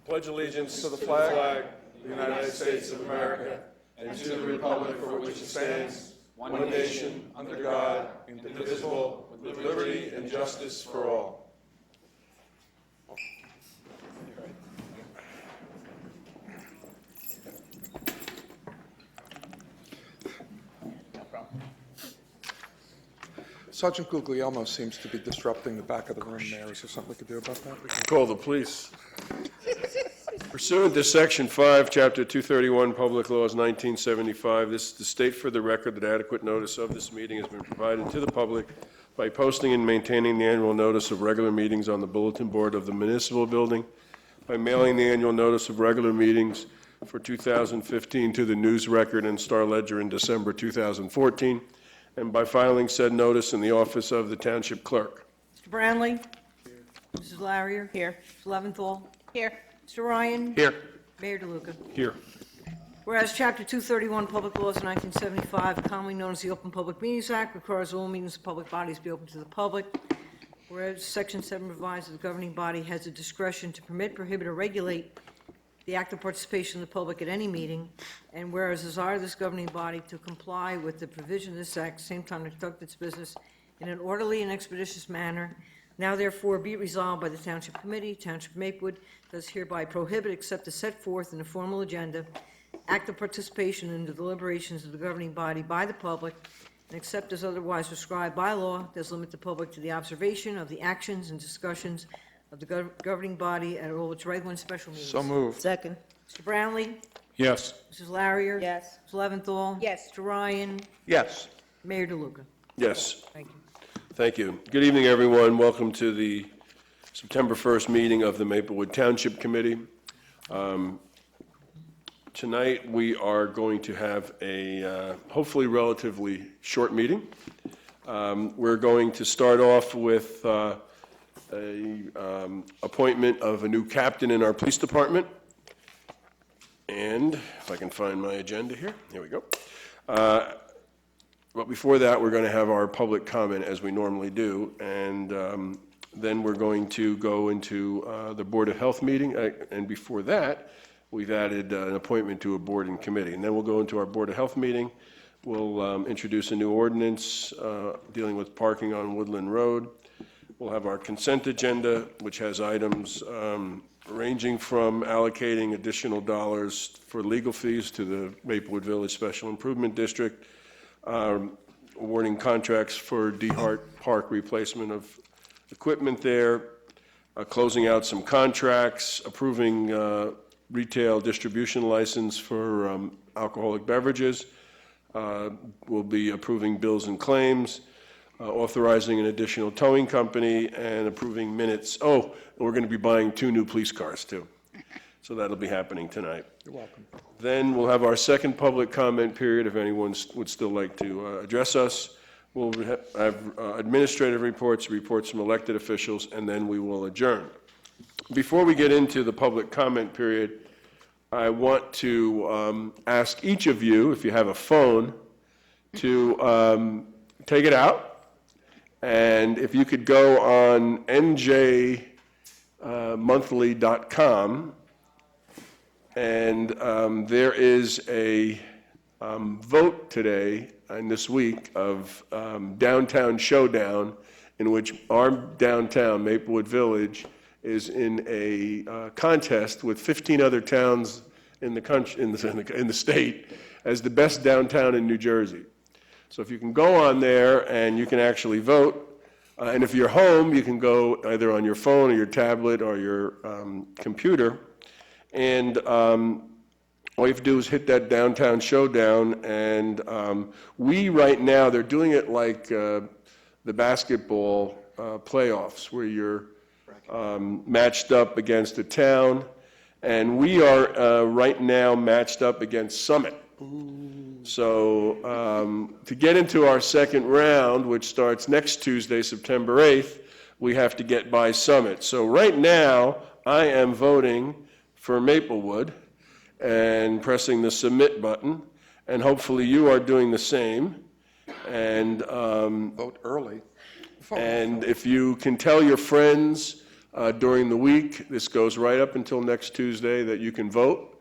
pledge allegiance to the flag of the United States of America and to the republic for which it stands, one nation, under God, indivisible, with liberty and justice for all. Sergeant Guglielmo seems to be disrupting the back of the room there. Is there something we could do about that? Call the police. Pursuant to Section 5, Chapter 231, Public Laws 1975, this is to state for the record that adequate notice of this meeting has been provided to the public by posting and maintaining the annual notice of regular meetings on the bulletin board of the municipal building, by mailing the annual notice of regular meetings for 2015 to the News Record and Star Ledger in December 2014, and by filing said notice in the office of the Township Clerk. Mr. Brownlee? Here. Mrs. Larrier? Here. Mr. Leventhal? Here. Mr. Ryan? Here. Mayor DeLuca? Here. Whereas Chapter 231, Public Laws 1975, commonly known as the Open Public Meetings Act, requires all meetings of public bodies be open to the public. Whereas Section 7 provides that the governing body has the discretion to permit, prohibit, or regulate the active participation of the public at any meeting, and whereas desire this governing body to comply with the provision of this act, same time to conduct its business in an orderly and expeditious manner, now therefore be it resolved by the Township Committee, Township of Maplewood, does hereby prohibit, except as set forth in the formal agenda, active participation in the deliberations of the governing body by the public, and except as otherwise prescribed by law, does limit the public to the observation of the actions and discussions of the governing body at all its regular and special meetings. So moved. Second. Mr. Brownlee? Yes. Mrs. Larrier? Yes. Mr. Leventhal? Yes. Mr. Ryan? Yes. Mayor DeLuca? Yes. Thank you. Thank you. Good evening, everyone. Welcome to the September 1st meeting of the Maplewood Township Committee. Tonight, we are going to have a hopefully relatively short meeting. We're going to start off with appointment of a new captain in our police department. And if I can find my agenda here, here we go. But before that, we're going to have our public comment as we normally do, and then we're going to go into the Board of Health meeting, and before that, we've added an appointment to a board and committee, and then we'll go into our Board of Health meeting. We'll introduce a new ordinance dealing with parking on Woodland Road. We'll have our consent agenda, which has items ranging from allocating additional dollars for legal fees to the Maplewood Village Special Improvement District, awarding contracts for DeHart Park replacement of equipment there, closing out some contracts, approving retail distribution license for alcoholic beverages. We'll be approving bills and claims, authorizing an additional towing company, and approving minutes. Oh, and we're going to be buying 2 new police cars, too. So that'll be happening tonight. You're welcome. Then we'll have our second public comment period if anyone would still like to address us. We'll have administrative reports from elected officials, and then we will adjourn. Before we get into the public comment period, I want to ask each of you, if you have a phone, to take it out, and if you could go on njmonthly.com, and there is a vote today and this week of Downtown Showdown, in which our downtown, Maplewood Village, is in a contest with 15 other towns in the country, in the state, as the best downtown in New Jersey. So if you can go on there and you can actually vote, and if you're home, you can go either on your phone or your tablet or your computer, and all you have to do is hit that Downtown Showdown, and we right now, they're doing it like the basketball playoffs, where you're matched up against a town, and we are right now matched up against Summit. So to get into our second round, which starts next Tuesday, September 8th, we have to get by Summit. So right now, I am voting for Maplewood and pressing the submit button, and hopefully you are doing the same. And Vote early. and if you can tell your friends during the week. This goes right up until next Tuesday that you can vote.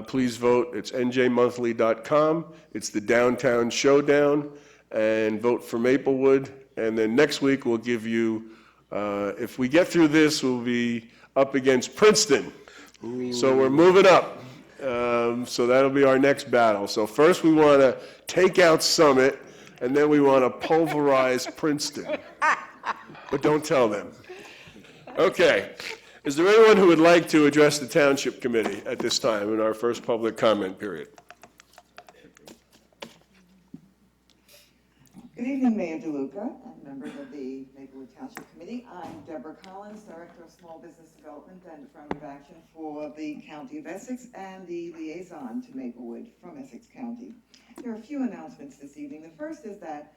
Please vote. It's njmonthly.com. It's the Downtown Showdown, and vote for Maplewood. And then next week we'll give you, if we get through this, we'll be up against Princeton. So we're moving up. So that'll be our next battle. So first we want to take out Summit, and then we want to pulverize Princeton. But don't tell them. Okay. Is there anyone who would like to address the Township Committee at this time in our first public comment period? Good evening, Mayor DeLuca and members of the Maplewood Township Committee. I'm Deborah Collins, Director of Small Business Development and Affirmative Action for the County of Essex and the liaison to Maplewood from Essex County. There are a few announcements this evening. The first is that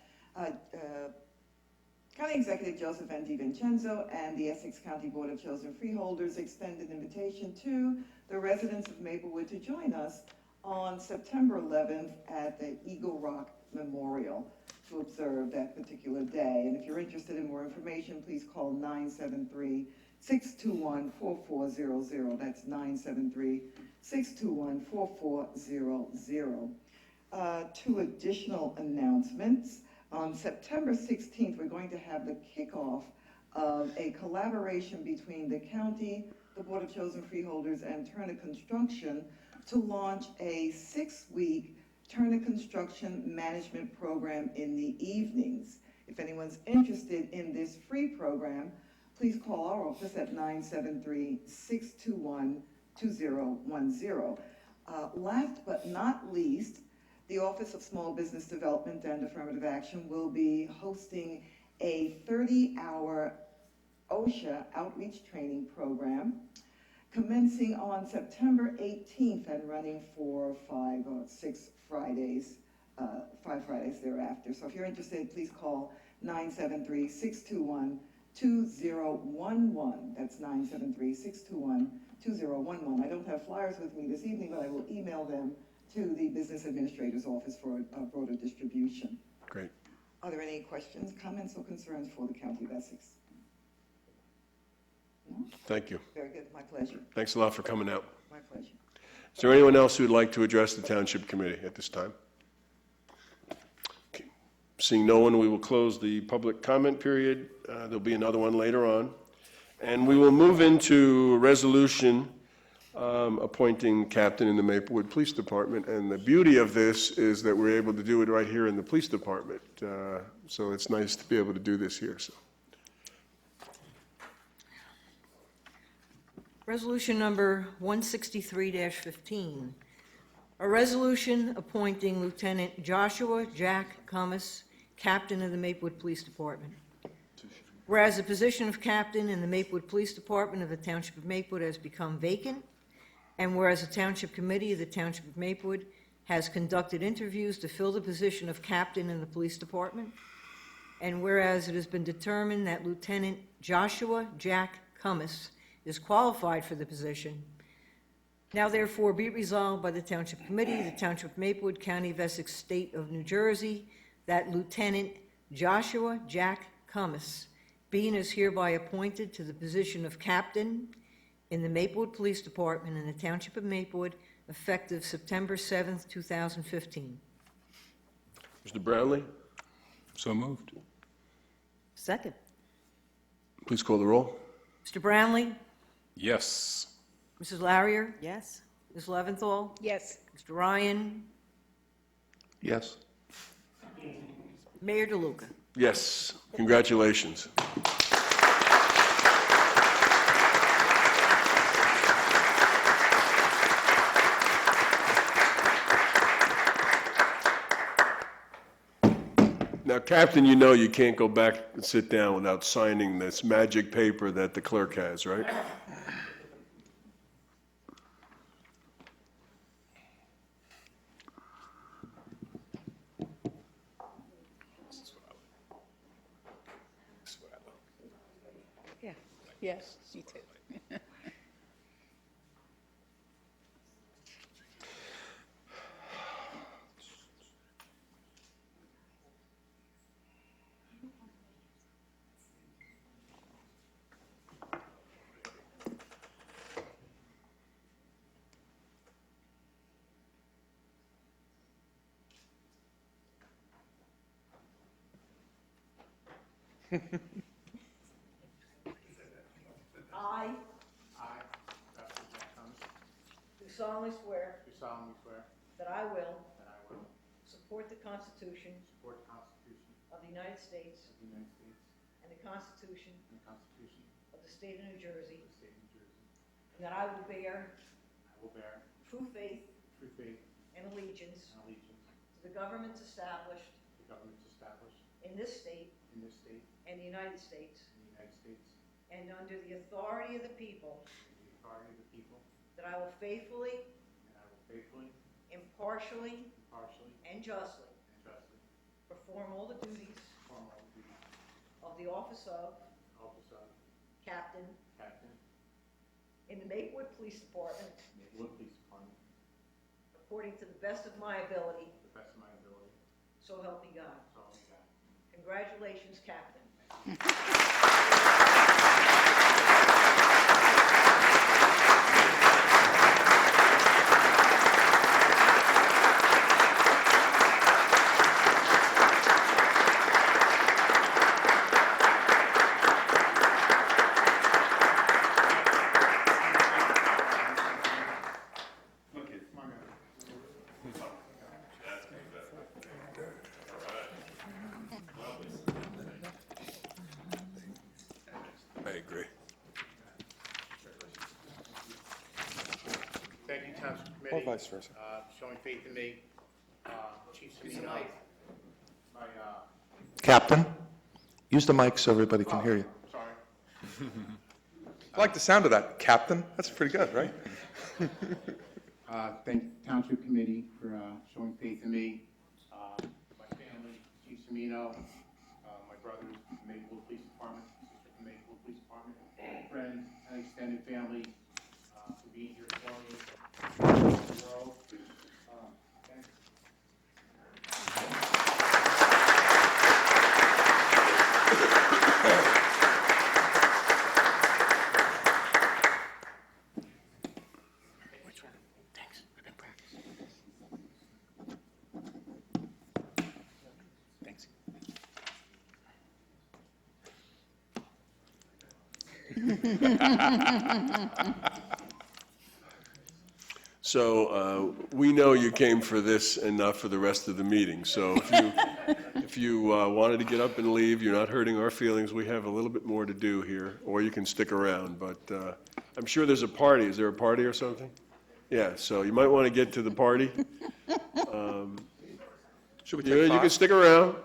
County Executive Joseph N. DiVincenzo and the Essex County Board of Chosen Freeholders extend an invitation to the residents of Maplewood to join us on September 11th at the Eagle Rock Memorial to observe that particular day. And if you're interested in more information, please call 973-621-4400. That's 973-621-4400. Two additional announcements. On September 16th, we're going to have the kickoff of a collaboration between the county, the Board of Chosen Freeholders, and Turner Construction to launch a 6-week Turner Construction Management Program in the evenings. If anyone's interested in this free program, please call our office at 973-621-2010. Last but not least, the Office of Small Business Development and Affirmative Action will be hosting a 30-hour OSHA outreach training program commencing on September 18th and running for 5 or 6 Fridays, 5 Fridays thereafter. So if you're interested, please call 973-621-2011. That's 973-621-2011. I don't have flyers with me this evening, but I will email them to the Business Administrator's Office for a broader distribution. Great. Are there any questions, comments, or concerns for the County of Essex? No? Thank you. Very good. My pleasure. Thanks a lot for coming out. My pleasure. Is there anyone else who would like to address the Township Committee at this time? Okay. Seeing no one, we will close the public comment period. There'll be another one later on. And we will move into a resolution appointing captain in the Maplewood Police Department. And the beauty of this is that we're able to do it right here in the police department. So it's nice to be able to do this here. So. Resolution number 163-15. A resolution appointing Lieutenant Joshua Jack Cummins, captain of the Maplewood Police Department. Whereas the position of captain in the Maplewood Police Department of the Township of Maplewood has become vacant, and whereas the Township Committee of the Township of Maplewood has conducted interviews to fill the position of captain in the police department, and whereas it has been determined that Lieutenant Joshua Jack Cummins is qualified for the position, now therefore be it resolved by the Township Committee of the Township of Maplewood, County of Essex, State of New Jersey, that Lieutenant Joshua Jack Cummins being is hereby appointed to the position of captain in the Maplewood Police Department in the Township of Maplewood, effective September 7th, 2015. Mr. Brownlee, So moved. Second. please call the roll. Mr. Brownlee? Yes. Mrs. Larrier? Yes. Ms. Leventhal? Yes. Mr. Ryan? Yes. Mayor DeLuca? Yes, congratulations. Now, Captain, you know you can't go back and sit down without signing this magic paper that the clerk has, right? Yeah. Yes, she did. I I, Dr. Jack Thomas, do solemnly swear do solemnly swear that I will that I will support the Constitution support the Constitution of the United States of the United States and the Constitution and the Constitution of the State of New Jersey, of the State of New Jersey. and that I will bear I will bear true faith true faith and allegiance and allegiance to the governments established to the governments established in this state in this state and the United States, and the United States, and under the authority of the people, and the authority of the people, that I will faithfully, and I will faithfully, impartially, impartially, and justly and justly perform all the duties perform all the duties of the office of of office of Captain Captain, in the Maplewood Police Department Maplewood Police Department, according to the best of my ability, to the best of my ability, so help me God. so help me God. Congratulations, Captain. I agree. Thank you, Township Or Committee. vice versa. Showing faith in me. Chief Semino, my, Captain, use the mic so everybody can hear you. sorry. I like the sound of that, Captain. That's pretty good, right? Thank Township Committee for showing faith in me, my family, Chief Semino, my brothers, from Maplewood Police Department, sister from Maplewood Police Department, friends, and extended family, for being here for me, the world. Thanks. Thanks. So we know you came for this and not for the rest of the meeting. So if you wanted to get up and leave, you're not hurting our feelings. We have a little bit more to do here, or you can stick around. But I'm sure there's a party. Is there a party or something? Yeah, so you might want to get to the party. Should we Yeah, take you can five? stick around.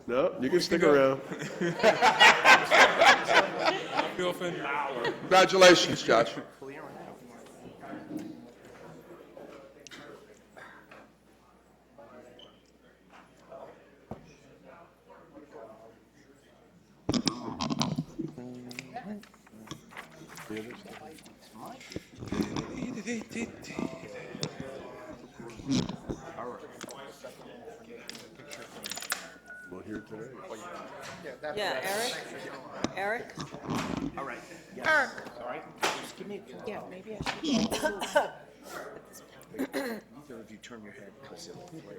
No, you can stick around. Congratulations, Josh. Well, here today. Yeah, Eric? Eric? Yeah, maybe I should.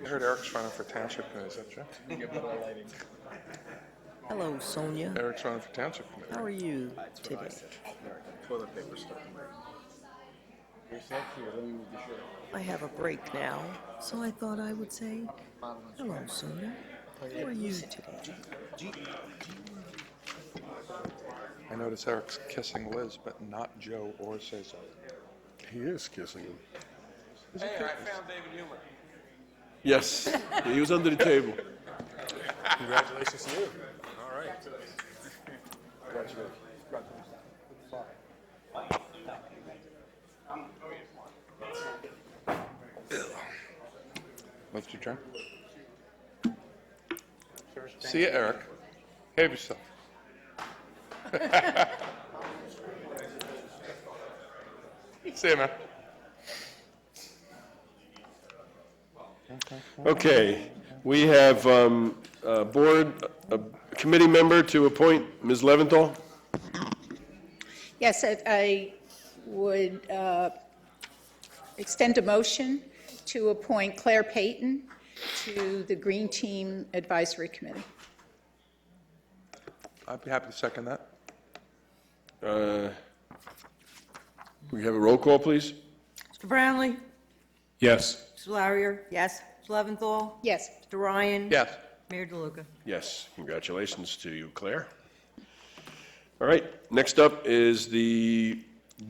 I heard Eric's running for Township Committee, is that true? Hello, Sonia. Eric's running for Township Committee. How are you today? I have a break now, so I thought I would say, hello, Sonia. How are you today? I notice Eric's kissing Liz, but not Joe or Cesar. He is kissing him. Hey, I found David Humer. Yes, he was under the table. Congratulations to you. All right. What's your turn? See you, Eric. Behave yourself. See you, man. Okay, we have a board, a committee member to appoint, Ms. Leventhal. Yes, I would extend a motion to appoint Claire Payton to the Green Team Advisory Committee. I'd be happy to second that. We have a roll call, please? Mr. Brownlee? Yes. Mrs. Larrier? Yes. Mrs. Leventhal? Yes. Mr. Ryan? Yes. Mayor DeLuca? Yes, congratulations to you, Claire. All right, next up is the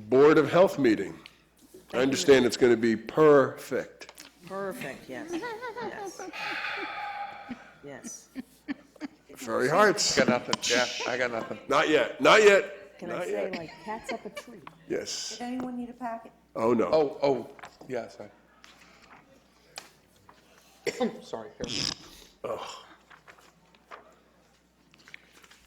Board of Health meeting. I understand it's going to be perfect. Perfect, yes. Yes. Yes. Furry Hearts. Got nothing, yeah, I got nothing. Not yet, not yet, Can I not say, yet. like, cats up a tree? Yes. Anyone need a packet? Oh, no. Oh, yes, sorry. Here.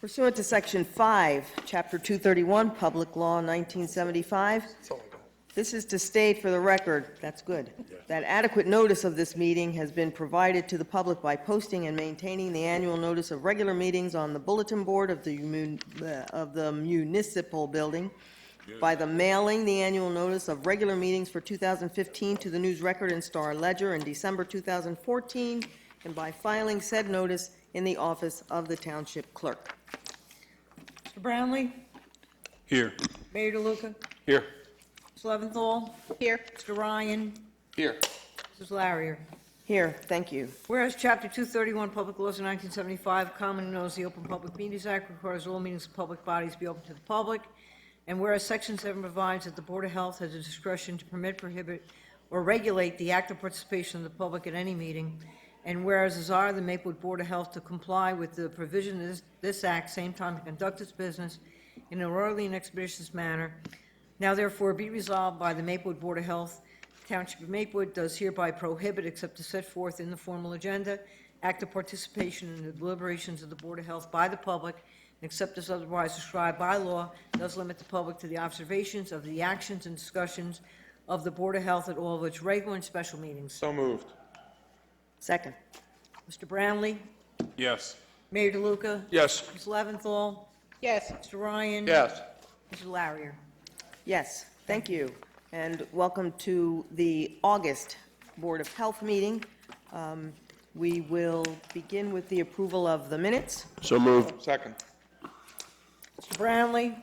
Pursuant to Section 5, Chapter 231, Public Law 1975, That's all I got. this is to state for the record, that's good, that adequate notice of this meeting has been provided to the public by posting and maintaining the annual notice of regular meetings on the bulletin board of the municipal building, by the mailing the annual notice of regular meetings for 2015 to the News Record and Star Ledger in December 2014, and by filing said notice in the office of the Township Clerk. Mr. Brownlee? Here. Mayor DeLuca? Here. Mrs. Leventhal? Here. Mr. Ryan? Here. Mrs. Larrier? Here, thank you. Whereas Chapter 231, Public Laws of 1975, commonly known as the Open Public Meetings Act, requires all meetings of public bodies be open to the public, and whereas Section 7 provides that the Board of Health has the discretion to permit, prohibit, or regulate the active participation of the public at any meeting, and whereas desire the Maplewood Board of Health to comply with the provision of this act, same time to conduct its business in an orderly and expeditious manner, now therefore be resolved by the Maplewood Board of Health, Township of Maplewood does hereby prohibit, except to set forth in the formal agenda, active participation in the deliberations of the Board of Health by the public, and except as otherwise prescribed by law, does limit the public to the observations of the actions and discussions of the Board of Health at all of its regular and special meetings. So moved. Second. Mr. Brownlee? Yes. Mayor DeLuca? Yes. Ms. Leventhal? Yes. Mr. Ryan? Yes. Mr. Larrier? Yes, thank you. And welcome to the August Board of Health meeting. We will begin with the approval of the minutes. So moved. Second. Mr. Brownlee?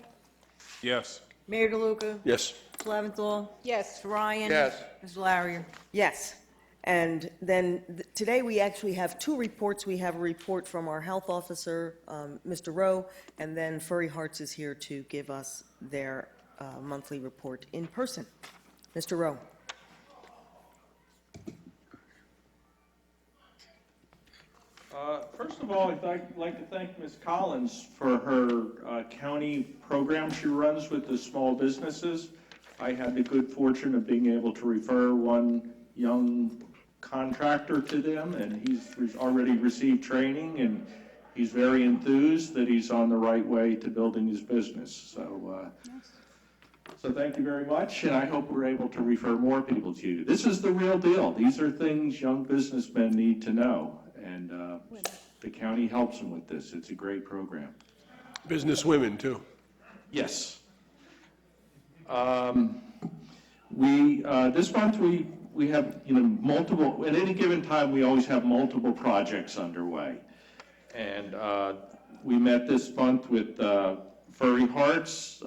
Yes. Mayor DeLuca? Yes. Ms. Leventhal? Yes. Mr. Ryan? Yes. Ms. Larrier? Yes. And then today we actually have two reports. We have a report from our health officer, Mr. Rowe, and then Furry Hearts is here to give us their monthly report in person. Mr. Rowe. First of all, I'd like to thank Ms. Collins for her county program she runs with the small businesses. I had the good fortune of being able to refer one young contractor to them, and he's already received training, and he's very enthused that he's on the right way to building his business. So thank you very much, and I hope we're able to refer more people to you. This is the real deal. These are things young businessmen need to know, and the county helps them with this. It's a great program. Business women, too. Yes. This month we have, multiple, at any given time, we always have multiple projects underway. And we met this month with Furry Hearts,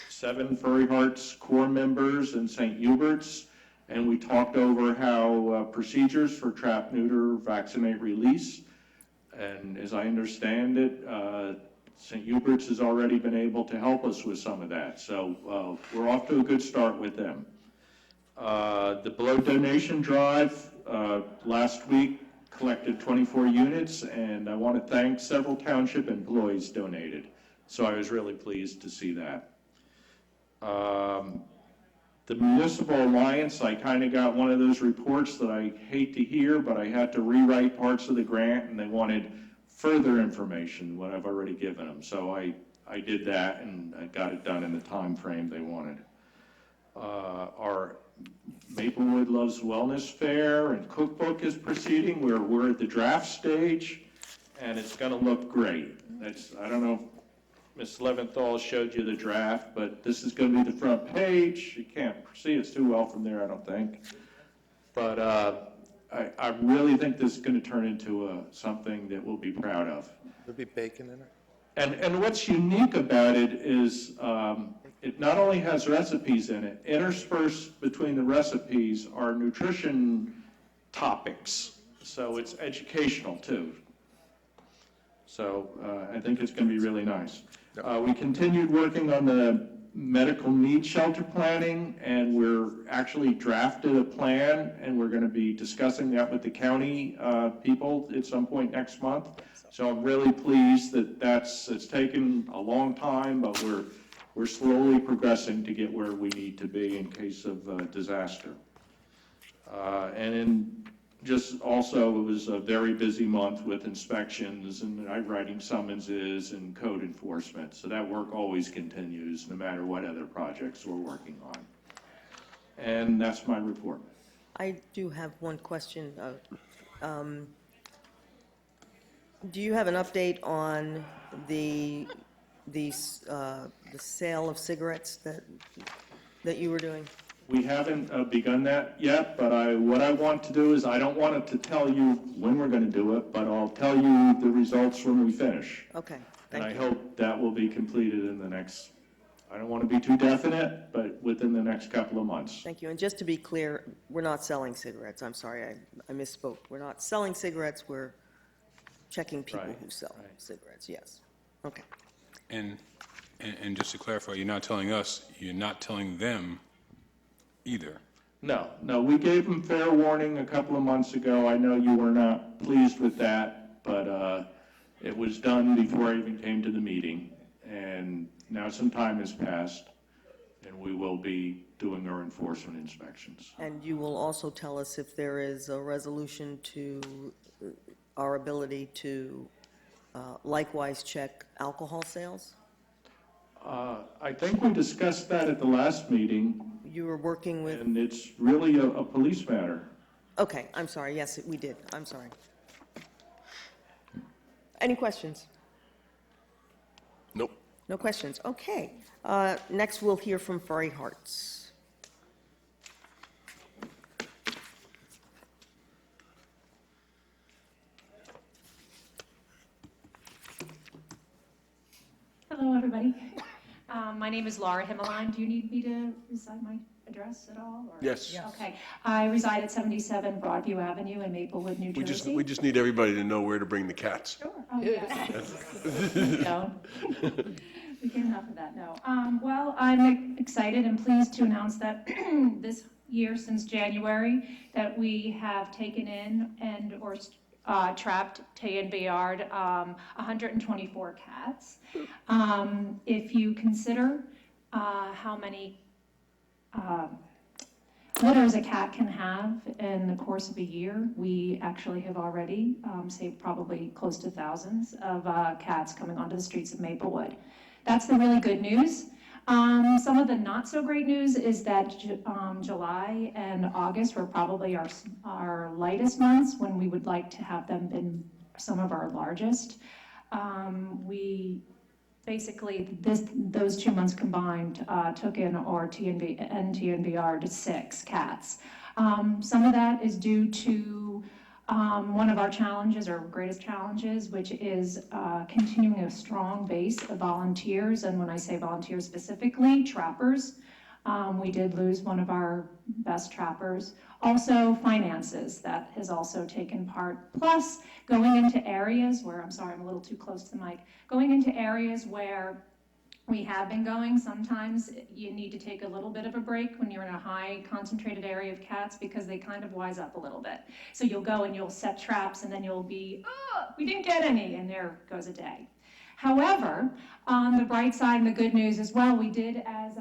7 Furry Hearts Corps members in St. Hubert's, and we talked over how procedures for trap, neuter, vaccinate, release. And as I understand it, St. Hubert's has already been able to help us with some of that. So we're off to a good start with them. The blood donation drive last week collected 24 units, and I want to thank several township employees donated. So I was really pleased to see that. The Municipal Alliance, I kind of got one of those reports that I hate to hear, but I had to rewrite parts of the grant, and they wanted further information, what I've already given them. So I did that, and I got it done in the time frame they wanted. Our Maplewood Loves Wellness Fair and cookbook is proceeding. We're at the draft stage, and it's going to look great. I don't know if Ms. Leventhal showed you the draft, but this is going to be the front page. You can't see it too well from there, I don't think. But I really think this is going to turn into something that we'll be proud of. There'll be bacon in it? And what's unique about it is it not only has recipes in it, interspersed between the recipes are nutrition topics. So it's educational too. So I think it's going to be really nice. We continued working on the medical needs shelter planning, and we're actually drafted a plan, and we're going to be discussing that with the county people at some point next month. So I'm really pleased that it's taken a long time, but we're slowly progressing to get where we need to be in case of disaster. And in just also, it was a very busy month with inspections and writing summonses and code enforcement. So that work always continues, no matter what other projects we're working on. And that's my report. I do have one question. Do you have an update on the sale of cigarettes that you were doing? We haven't begun that yet, but what I want to do is, I don't want to tell you when we're going to do it, but I'll tell you the results when we finish. Okay, And thank I you. hope that will be completed in the next, I don't want to be too definite, but within the next couple of months. Thank you. And just to be clear, we're not selling cigarettes. I'm sorry, I misspoke. We're not selling cigarettes, we're checking people Right, who sell right. cigarettes, yes. Okay. And just to clarify, you're not telling us, you're not telling them either. No, we gave them fair warning a couple of months ago. I know you were not pleased with that, but it was done before I even came to the meeting. And now some time has passed, and we will be doing our enforcement inspections. And you will also tell us if there is a resolution to our ability to likewise check alcohol sales? I think we discussed that at the last meeting, You were working with, and it's really a police matter. okay, I'm sorry, yes, we did, I'm sorry. Any questions? Nope. No questions, okay. Next, we'll hear from Furry Hearts. Hello, everybody. My name is Laura Himmeline. Do you need me to recite my address at all? Or? Yes. Okay. I reside at 77 Broadview Avenue in Maplewood, New We Jersey. just need everybody to know where to bring the cats. Sure. Oh, yes. No. We can't have that, no. Well, I'm excited and pleased to announce that this year, since January, that we have taken in or trapped TNBR'd 124 cats. If you consider how many litters a cat can have in the course of a year, we actually have already saved probably close to thousands of cats coming onto the streets of Maplewood. That's the really good news. Some of the not so great news is that July and August were probably our lightest months, when we would like to have them been some of our largest. We basically, those 2 months combined took in our TNBR to 6 cats. Some of that is due to one of our challenges, our greatest challenges, which is continuing a strong base of volunteers. And when I say volunteers specifically, trappers. We did lose one of our best trappers. Also finances, that has also taken part. Plus going into areas where, I'm sorry, I'm a little too close to the mic, going into areas where we have been going, sometimes you need to take a little bit of a break when you're in a high concentrated area of cats, because they kind of wise up a little bit. So you'll go and you'll set traps, and then you'll be, oh, we didn't get any, and there goes a day. However, on the bright side and the good news as well, we did, as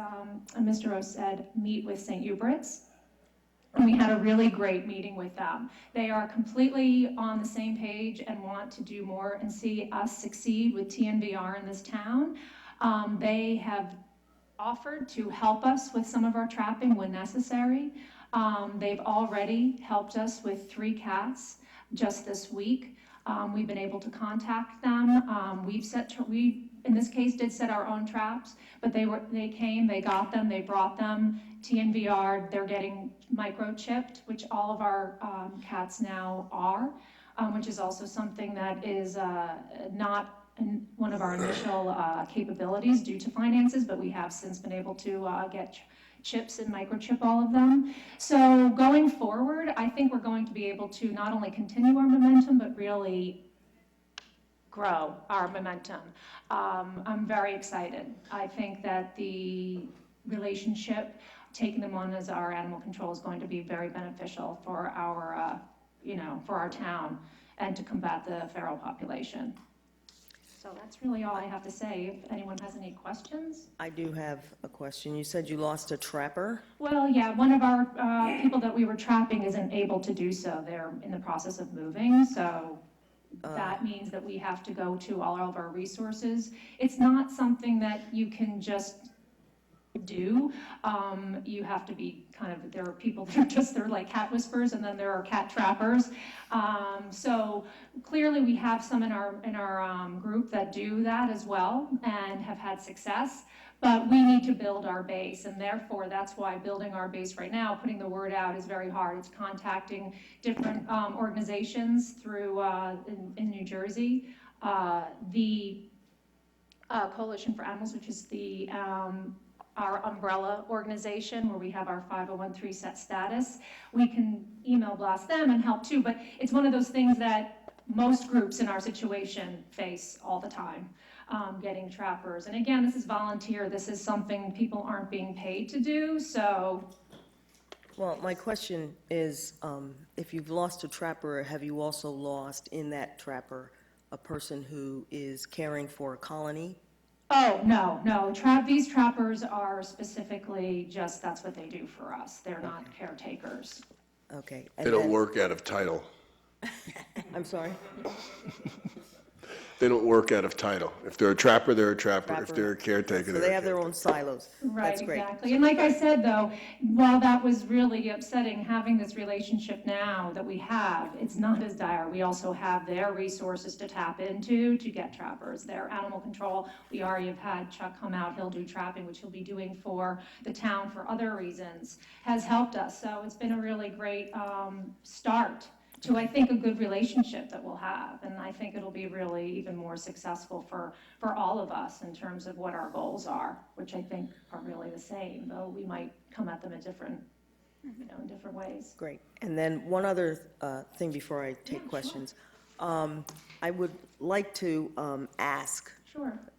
Mr. O said, meet with St. Hubert's. And we had a really great meeting with them. They are completely on the same page and want to do more and see us succeed with TNVR in this town. They have offered to help us with some of our trapping when necessary. They've already helped us with 3 cats just this week. We've been able to contact them. We, in this case, did set our own traps, but they came, they got them, they brought them. TNVR, they're getting microchipped, which all of our cats now are, which is also something that is not one of our initial capabilities due to finances, but we have since been able to get chips and microchip all of them. So going forward, I think we're going to be able to not only continue our momentum, but really grow our momentum. I'm very excited. I think that the relationship, taking them on as our animal control, is going to be very beneficial for our, for our town and to combat the feral population. So that's really all I have to say. If anyone has any questions. I do have a question. You said you lost a trapper? Well, yeah, one of our people that we were trapping isn't able to do so. They're in the process of moving, so that means that we have to go to all of our resources. It's not something that you can just do. You have to be there are people that they're like cat whisperers, and then there are cat trappers. So clearly we have some in our group that do that as well and have had success. But we need to build our base, and therefore that's why building our base right now, putting the word out, is very hard. It's contacting different organizations through in New Jersey. The Coalition for Animals, which is our umbrella organization where we have our 501(c)(3) set status. We can email blast them and help too, but it's one of those things that most groups in our situation face all the time. Getting trappers. And again, this is volunteer. This is something people aren't being paid to do, so. Well, my question is, if you've lost a trapper, have you also lost in that trapper a person who is caring for a colony? Oh, no. These trappers are specifically just, that's what they do for us. They're not caretakers. Okay. They don't work out of title. I'm sorry? They don't work out of title. If they're a trapper, they're a trapper. If they're a caretaker, So they're they a have their own silos. Right, That's great. exactly. And like I said, though, while that was really upsetting, having this relationship now that we have, it's not as dire. We also have their resources to tap into to get trappers. Their animal control, we already have had Chuck come out. He'll do trapping, which he'll be doing for the town for other reasons, has helped us. So it's been a really great start to, I think, a good relationship that we'll have. And I think it'll be really even more successful for all of us in terms of what our goals are, which I think are really the same, though we might come at them in different, in different ways. Great. And then one other thing before I take questions. I would like to ask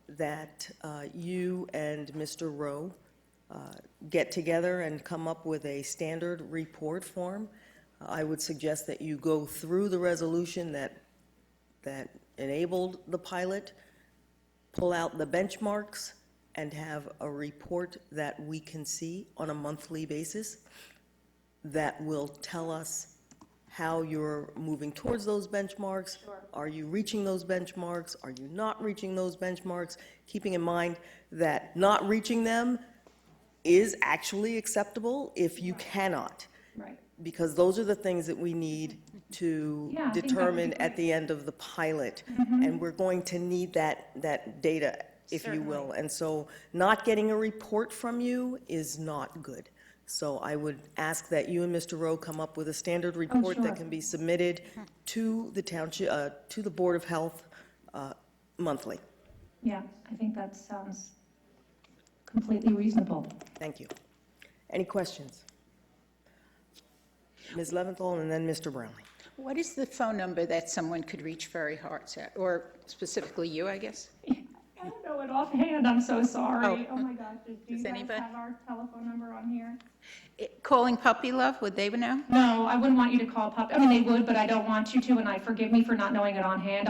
that you and Mr. Rowe get together and come up with a standard report form. I would suggest that you go through the resolution that enabled the pilot, pull out the benchmarks, and have a report that we can see on a monthly basis that will tell us how you're moving towards those benchmarks. Sure. Are you reaching those benchmarks? Are you not reaching those benchmarks? Keeping in mind that not reaching them is actually acceptable if you cannot. Right. Because those are the things that we need to Yeah, I think that would be determine great. at the end of the pilot. And we're going to need that data, if you will. Certainly. And so not getting a report from you is not good. So I would ask that you and Mr. Rowe come up with a standard report sure. that can be submitted to the township, to the Board of Health monthly. Yeah, I think that sounds completely reasonable. Thank you. Any questions? Ms. Leventhal and then Mr. Brownlee. What is the phone number that someone could reach Furry Hearts at? Or specifically you, I guess? I don't know it offhand, I'm so sorry. Oh. Oh my gosh, do you Does guys anybody- have our telephone number on here? Calling Puppy Love, would they know? No, I wouldn't want you to call Pup, I mean, they would, but I don't want you to, and forgive me for not knowing it on hand.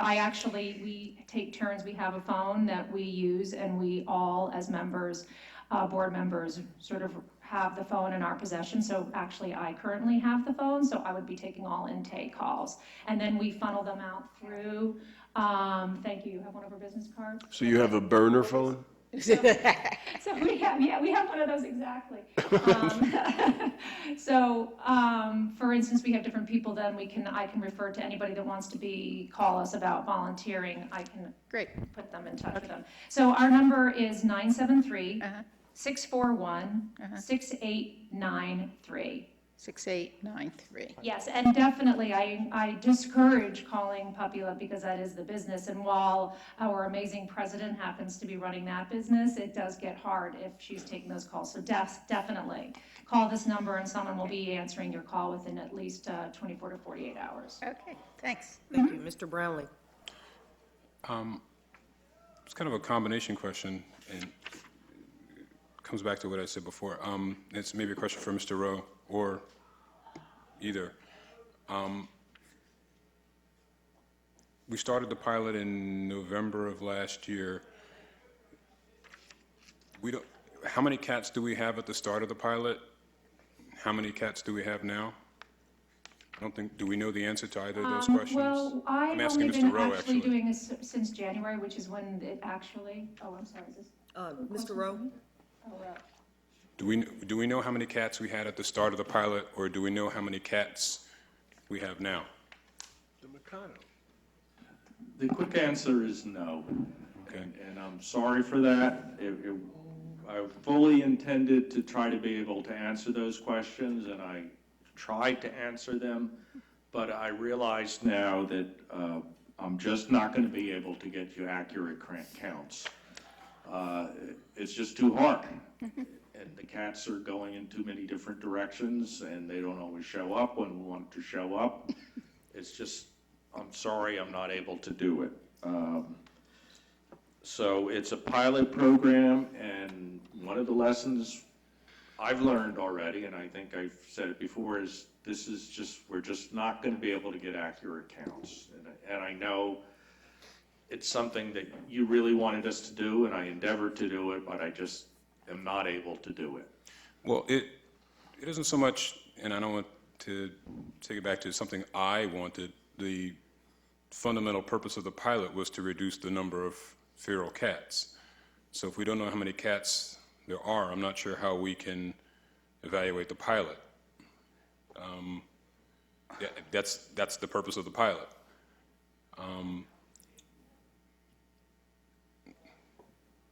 We take turns, we have a phone that we use, and we all, as members, board members, sort of have the phone in our possession. So actually, I currently have the phone, so I would be taking all intake calls. And then we funnel them out through, thank you, you have one of our business cards? So you have a burner phone? So we have one of those exactly. For instance, we have different people. Then I can refer to anybody that wants to call us about volunteering. I can put them in touch with them. So our number is 973-641-6893. 6893. Yes, and definitely, I discourage calling Puppy Love because that is the business. And while our amazing president happens to be running that business, it does get hard if she's taking those calls. So definitely call this number and someone will be answering your call within at least 24 to 48 hours. Okay, thanks. Thank you. Mr. Brownlee? It's kind of a combination question, and it comes back to what I said before. It's maybe a question for Mr. Rowe or either. We started the pilot in November of last year. How many cats do we have at the start of the pilot? How many cats do we have now? Do we know the answer to either of those questions? Well, I've I'm asking only Mr. been Rowe, actually doing this since January, which is when it actually, oh, I'm sorry, is this? Mr. Rowe? Oh, Do we know how many cats we had at the start of the pilot, or do we know how many cats we have now? The quick answer is no. Okay. And I'm sorry for that. I fully intended to try to be able to answer those questions, and I tried to answer them, but I realize now that I'm just not going to be able to get you accurate counts. It's just too hard. And the cats are going in too many different directions, and they don't always show up when we want to show up. It's just, I'm sorry, I'm not able to do it. So it's a pilot program, and one of the lessons I've learned already, and I think I've said it before, is we're just not going to be able to get accurate counts. And I know it's something that you really wanted us to do, and I endeavored to do it, but I just am not able to do it. Well, it isn't so much, and I don't want to take it back to something I wanted. The fundamental purpose of the pilot was to reduce the number of feral cats. So if we don't know how many cats there are, I'm not sure how we can evaluate the pilot. Yeah, that's the purpose of the pilot.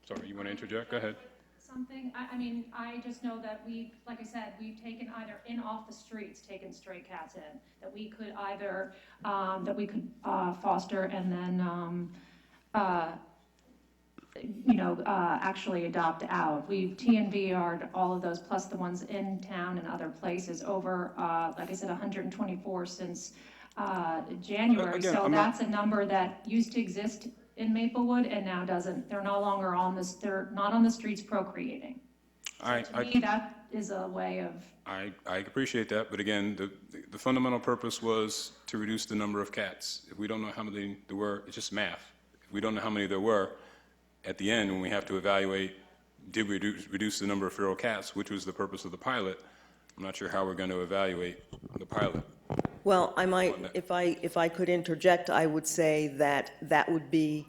Sorry, you want to interject? Go ahead. Something, I mean, I just know that like I said, we've taken either off the streets, taken stray cats in, that we could either, foster and then, actually adopt out. We've TNVR'd all of those, plus the ones in town and other places, over, like I said, 124 since January. Again, so that's a number that used to exist in Maplewood and now doesn't. They're no longer they're not on the streets procreating. So to me, that is a way of... I appreciate that, but again, the fundamental purpose was to reduce the number of cats. If we don't know how many there were, it's just math. If we don't know how many there were, at the end, when we have to evaluate, did we reduce the number of feral cats, which was the purpose of the pilot, I'm not sure how we're going to evaluate the pilot. Well, I might, if I could interject, I would say that would be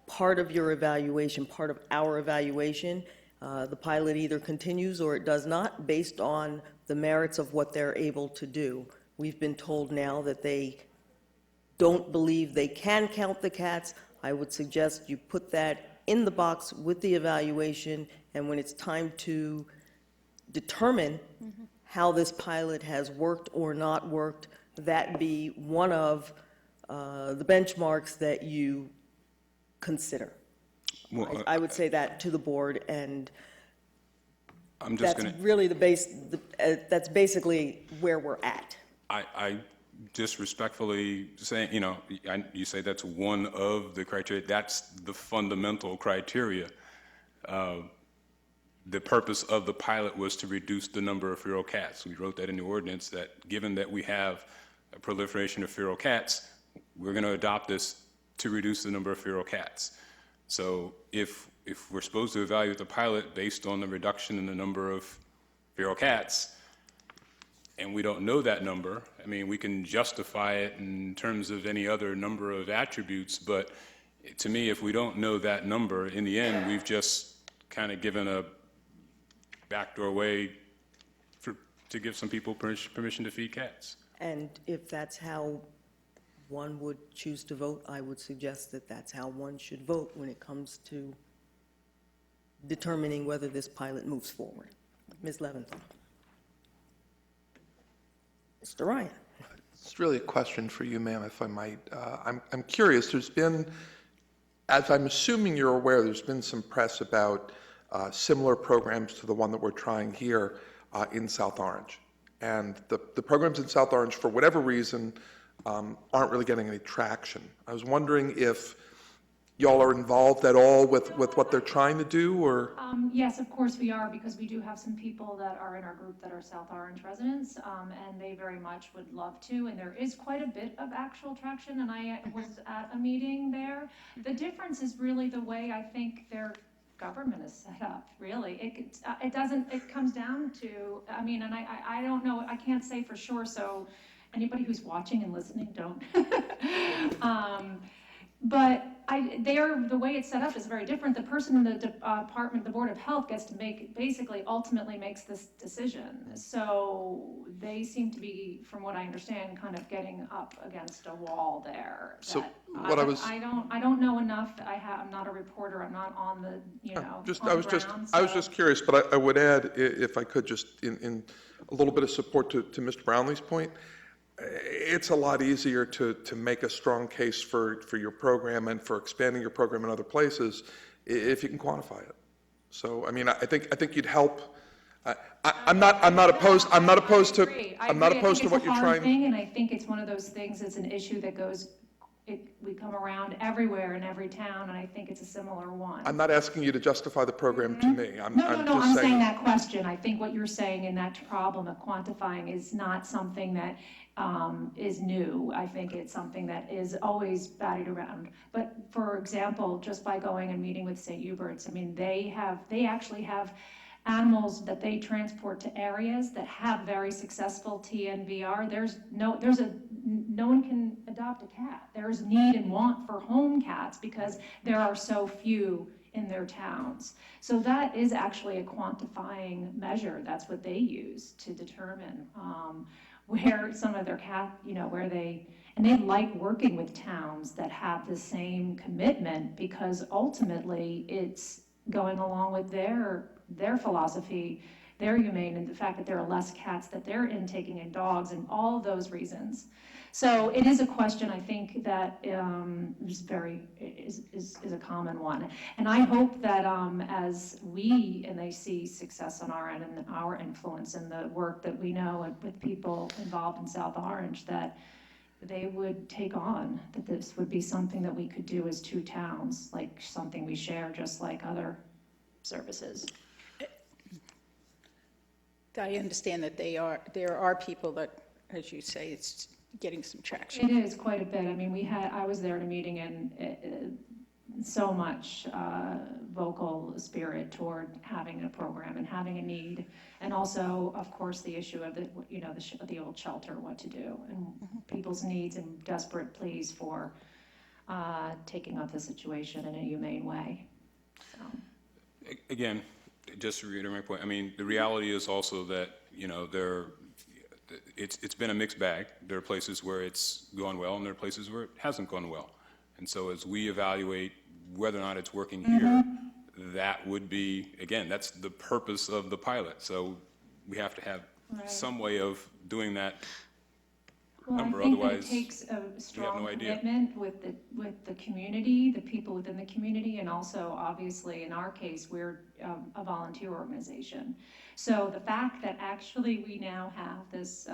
part of your evaluation, part of our evaluation. The pilot either continues or it does not, based on the merits of what they're able to do. We've been told now that they don't believe they can count the cats. I would suggest you put that in the box with the evaluation, and when it's time to determine how this pilot has worked or not worked, that be one of the benchmarks that you consider. Well, I would say that to the board, and I'm just that's really that's basically where we're at. I just respectfully say, you say that's one of the criteria. That's the fundamental criteria. The purpose of the pilot was to reduce the number of feral cats. We wrote that in the ordinance, that given that we have a proliferation of feral cats, we're going to adopt this to reduce the number of feral cats. So if we're supposed to evaluate the pilot based on the reduction in the number of feral cats, and we don't know that number, I mean, we can justify it in terms of any other number of attributes, but to me, if we don't know that number, in the end, we've just kind of given a backdoor way to give some people permission to feed cats. And if that's how one would choose to vote, I would suggest that that's how one should vote when it comes to determining whether this pilot moves forward. Ms. Leventhal. Mr. Ryan. It's really a question for you, ma'am, if I might. I'm curious, there's been, as I'm assuming you're aware, there's been some press about similar programs to the one that we're trying here in South Orange. And the programs in South Orange, for whatever reason, aren't really getting any traction. I was wondering if y'all are involved at all with what they're trying to do, or? Yes, of course we are, because we do have some people that are in our group that are South Orange residents, and they very much would love to, and there is quite a bit of actual traction, and I was at a meeting there. The difference is really the way I think their government is set up, really. It comes down to, I mean, and I don't know, I can't say for sure, so anybody who's watching and listening, don't. But the way it's set up is very different. The person in the department, the Board of Health, gets to ultimately makes this decision. So they seem to be, from what I understand, kind of getting up against a wall there. So what I don't know enough. I'm not a reporter. I'm not on the, I was just curious, but I would add, if I could, just in a little bit of support to Mr. Brownlee's point. It's a lot easier to make a strong case for your program and for expanding your program in other places if you can quantify it. So, I mean, I think you'd help. I'm not opposed to what you're trying. And I think it's one of those things. It's an issue that we come around everywhere in every town, and I think it's a similar one. I'm not asking you to justify the program to me. I'm saying that question. I think what you're saying in that problem of quantifying is not something that is new. I think it's something that is always batted around. But for example, just by going and meeting with St. Hubert's, I mean, they actually have animals that they transport to areas that have very successful TNVR. No one can adopt a cat. There's need and want for home cats because there are so few in their towns. So that is actually a quantifying measure. That's what they use to determine where some of their and they like working with towns that have the same commitment, because ultimately it's going along with their philosophy, their humane, and the fact that there are less cats that they're intaking and dogs, and all of those reasons. So it is a question, I think, that is a common one. And I hope that as they see success on our end and our influence in the work that we know and with people involved in South Orange, that they would take on, that this would be something that we could do as two towns, like something we share just like other services. I understand that there are people that, as you say, it's getting some traction. It is quite a bit. I mean, I was there at a meeting, and so much vocal spirit toward having a program and having a need, and also, of course, the issue of the old shelter, what to do, and people's needs and desperate pleas for taking up the situation in a humane way. So. Again, just to reiterate my point, I mean, the reality is also that, it's been a mixed bag. There are places where it's gone well, and there are places where it hasn't gone well. And so as we evaluate whether or not it's working here, that would be, again, that's the purpose of the pilot. So we have to have some way of doing that number, I think otherwise it takes a strong no idea. commitment with the community, the people within the community, and also, obviously, in our case, we're a volunteer organization. So the fact that actually we now have this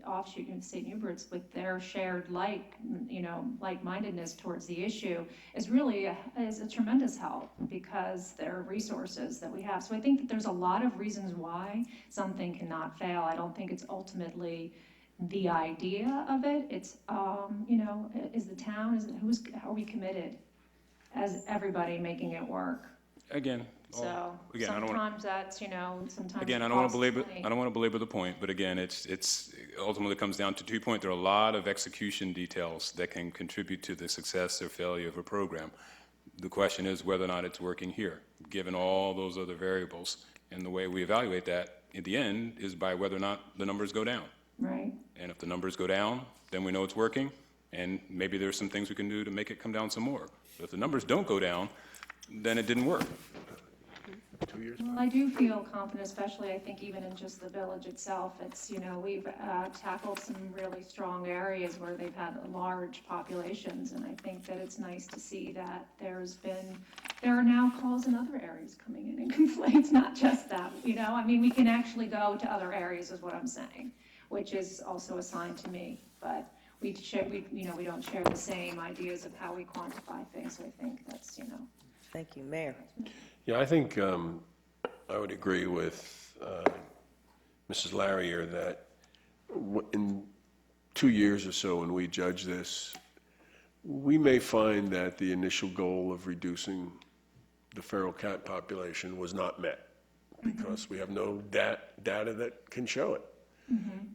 offshoot in St. Hubert's with their shared like-mindedness towards the issue is really is a tremendous help, because there are resources that we have. So I think that there's a lot of reasons why something cannot fail. I don't think it's ultimately the idea of it. It's is the town, how are we committed as everybody making it work? Again, Sometimes that's, sometimes. Again, I don't want to belabor the point, but again, it's ultimately comes down to 2 points. There are a lot of execution details that can contribute to the success or failure of a program. The question is whether or not it's working here, given all those other variables. And the way we evaluate that, in the end, is by whether or not the numbers go down. Right. And if the numbers go down, then we know it's working, and maybe there's some things we can do to make it come down some more. But if the numbers don't go down, then it didn't work. 2 years? Well, I do feel confident, especially I think even in just the village itself. It's, we've tackled some really strong areas where they've had large populations, and I think that it's nice to see that there are now calls in other areas coming in and complaints, not just that, I mean, we can actually go to other areas is what I'm saying, which is also a sign to me, but we don't share the same ideas of how we quantify things, so I think that's, Thank you, Mayor. Yeah, I think I would agree with Mrs. Larrier that in 2 years or so when we judge this, we may find that the initial goal of reducing the feral cat population was not met because we have no data that can show it.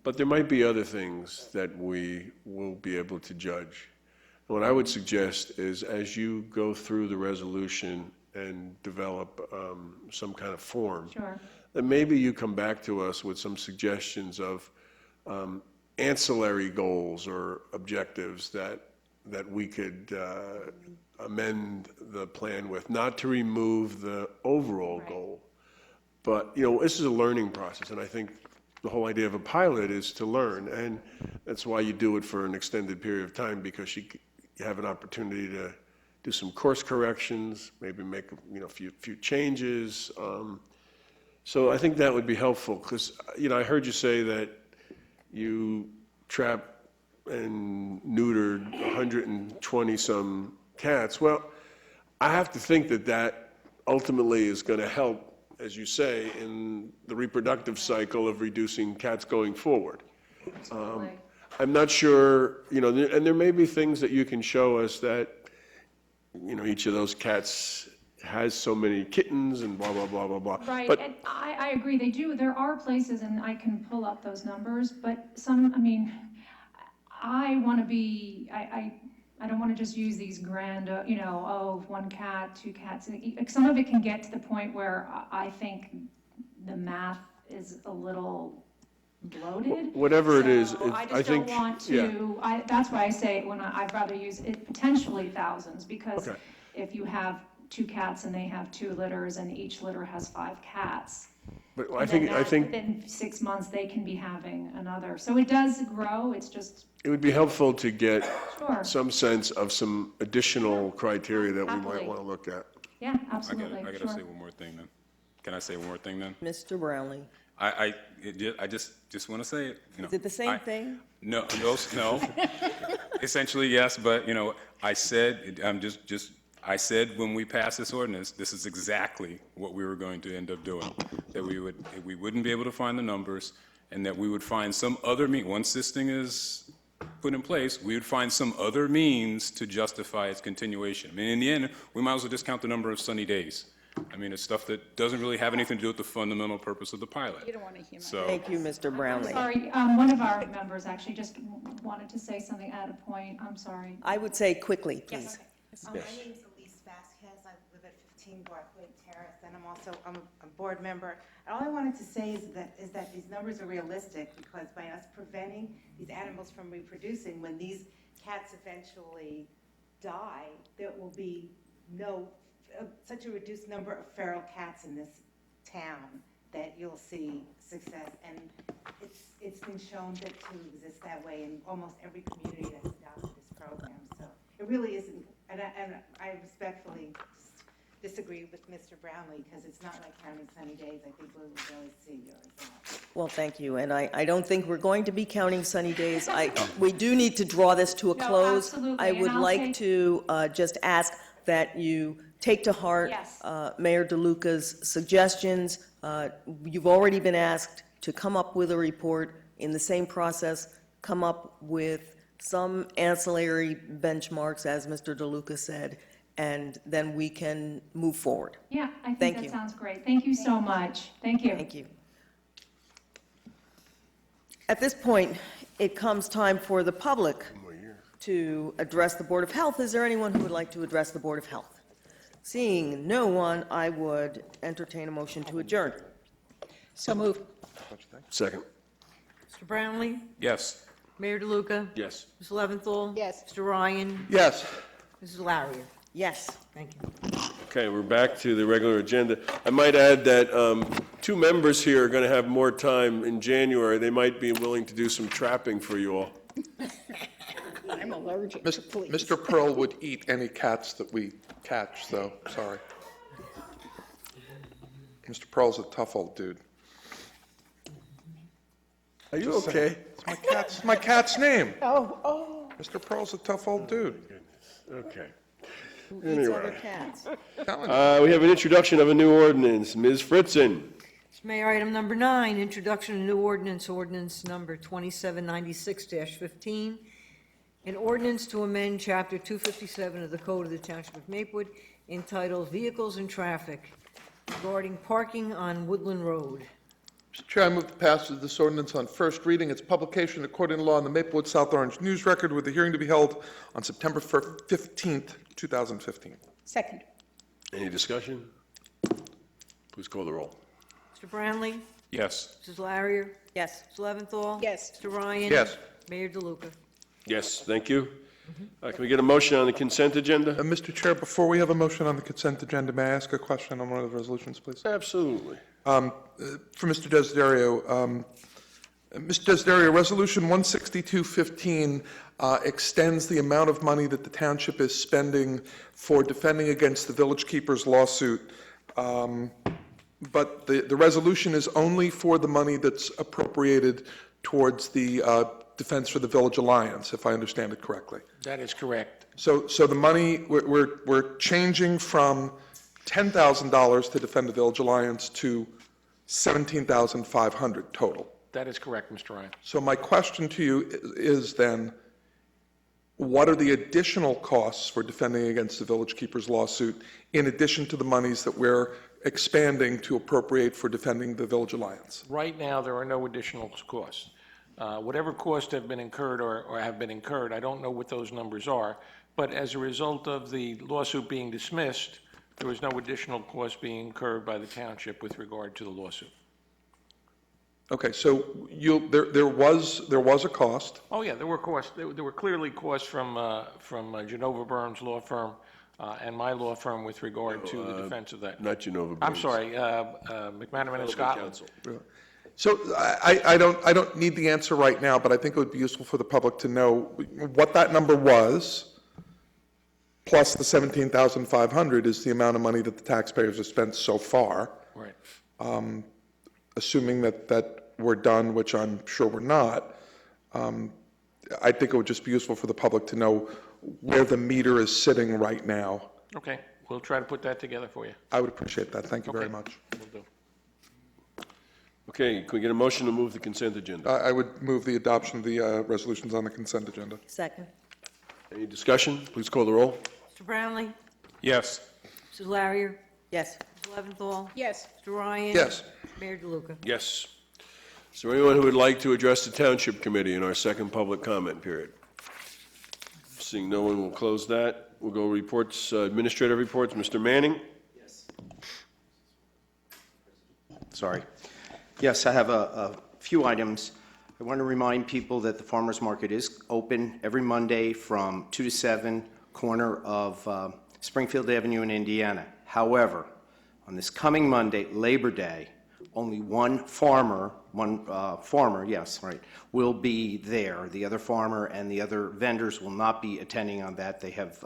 But there might be other things that we will be able to judge. What I would suggest is as you go through the resolution and develop some kind of form, Sure. that maybe you come back to us with some suggestions of ancillary goals or objectives that we could amend the plan with, not to remove the overall goal. But, this is a learning process, and I think the whole idea of a pilot is to learn, and that's why you do it for an extended period of time, because you have an opportunity to do some course corrections, maybe make a few changes. So I think that would be helpful, because I heard you say that you trapped and neutered 120 some cats. Well, I have to think that ultimately is going to help, as you say, in the reproductive cycle of reducing cats going forward. I'm not sure, and there may be things that you can show us that, each of those cats has so many kittens and blah, blah, blah, blah, blah. Right, But and I agree, they do. There are places, and I can pull up those numbers, but I want to be, I don't want to just use these grand, one cat, 2 cats. Some of it can get to the point where I think the math is a little bloated. Whatever it is, I I just think, don't want to, that's why I say I'd rather use it potentially thousands, because Okay. if you have 2 cats and they have 2 litters and each litter has 5 cats, but and then within 6 months they can be having another. So it does grow, it's just, it would be helpful to get Sure. some sense of some additional criteria that we might Happily. want to look at. yeah, absolutely, I gotta sure. say one more thing then. Can I say one more thing then? Mr. Brownlee. I just want to say it. Is it the same thing? No. Essentially, yes, but, I said, I said when we passed this ordinance, this is exactly what we were going to end up doing. That we wouldn't be able to find the numbers, and that we would find some other means, once this thing is put in place, we would find some other means to justify its continuation. In the end, we might as well just count the number of sunny days. It's stuff that doesn't really have anything to do with the fundamental purpose of the pilot. You don't want to humanize. So, Thank you, Mr. Brownlee. Sorry, one of our members actually just wanted to say something at a point, I'm sorry. I would say quickly, please. My name is Elise Vasquez. I live at 15 Barclay Terrace, and I'm a board member. And all I wanted to say is that these numbers are realistic, because by us preventing these animals from reproducing, when these cats eventually die, there will be such a reduced number of feral cats in this town that you'll see success. And it's been shown to exist that way in almost every community that's adopted this program. So it really isn't, and I respectfully disagree with Mr. Brownlee, because it's not like counting sunny days. I think we'll really see your results. Well, thank you, and I don't think we're going to be counting sunny days. We do need to draw this to a No, close. absolutely, I would and I'll like take- to just ask that you take to heart Yes. Mayor DeLuca's suggestions. You've already been asked to come up with a report in the same process, come up with some ancillary benchmarks, as Mr. DeLuca said, and then we can move forward. Yeah, I Thank think that you. sounds great. Thank you so much. Thank you. Thank you. At this point, it comes time for the public to address the Board of Health. Is there anyone who would like to address the Board of Health? Seeing no one, I would entertain a motion to adjourn. So move. Second. Mr. Brownlee? yes. Mayor DeLuca? Yes. Ms. Leventhal? Yes. Mr. Ryan? Yes. Mrs. Larrier? Yes. Thank you. Okay. Okay, we're back to the regular agenda. I might add that two members here are going to have more time in January. They might be willing to do some trapping for you all. I'm allergic to fleas. Mr. Pearl would eat any cats that we catch, so, sorry. Mr. Pearl's a tough old dude. Are you okay? It's my cat's name. Oh. Mr. Pearl's a tough old dude. Okay. Who eats other cats? We have an introduction of a new ordinance. Ms. Fritzen. Mr. Mayor, item number 9, introduction of new ordinance, ordinance number 2796-15, an ordinance to amend Chapter 257 of the Code of the Township of Maplewood entitled Vehicles and Traffic regarding parking on Woodland Road. Mr. Chair, I move the passage of this ordinance on first reading, its publication according to law in the Maplewood South Orange News Record, with the hearing to be held on September 15th, 2015. Second. Any discussion? Please call the roll. Mr. Brownlee? Yes. Mrs. Larrier? Yes. Mr. Leventhal? Yes. Mr. Ryan? Yes. Mayor DeLuca? Yes, thank you. Can we get a motion on the consent agenda? Mr. Chair, before we have a motion on the consent agenda, may I ask a question on one of the resolutions, please? Absolutely. For Mr. Desiderio, Mr. Desiderio, Resolution 16215 extends the amount of money that the township is spending for defending against the Village Keeper's lawsuit, but the resolution is only for the money that's appropriated towards the Defense for the Village Alliance, if I understand it correctly. That is correct. So the money, we're changing from $10,000 to defend the Village Alliance to $17,500 total. That is correct, Mr. Ryan. So my question to you is then, what are the additional costs for defending against the Village Keeper's lawsuit in addition to the monies that we're expanding to appropriate for defending the Village Alliance? Right now, there are no additional costs. Whatever costs have been incurred or have been incurred, I don't know what those numbers are, but as a result of the lawsuit being dismissed, there was no additional cost being incurred by the township with regard to the lawsuit. Okay, so there was a cost. Oh, yeah, there were costs. There were clearly costs from Genova Burns Law Firm and my law firm with regard to the defense of that. Not Genova Burns. I'm sorry, McManaman and Scotland. So I don't need the answer right now, but I think it would be useful for the public to know what that number was, plus the $17,500 is the amount of money that the taxpayers have spent so far. Right. Assuming that we're done, which I'm sure we're not, I think it would just be useful for the public to know where the meter is sitting right now. Okay, we'll try to put that together for you. I would appreciate that. Thank you very Okay. much. Will do. Okay, can we get a motion to move the consent agenda? I would move the adoption of the resolutions on the consent agenda. Second. Any discussion? Please call the roll. Mr. Brownlee? Yes. Mrs. Larrier? Yes. Mrs. Leventhal? Yes. Mr. Ryan? Yes. Mayor DeLuca? Yes. Is there anyone who would like to address the Township Committee in our second public comment period? Seeing no one, we'll close that. We'll go reports, administrative reports. Mr. Manning? Sorry. Yes, I have a few items. I want to remind people that the farmers market is open every Monday from 2 to 7, corner of Springfield Avenue in Indiana. However, on this coming Monday, Labor Day, only one farmer, yes, right, will be there. The other farmer and the other vendors will not be attending on that. They have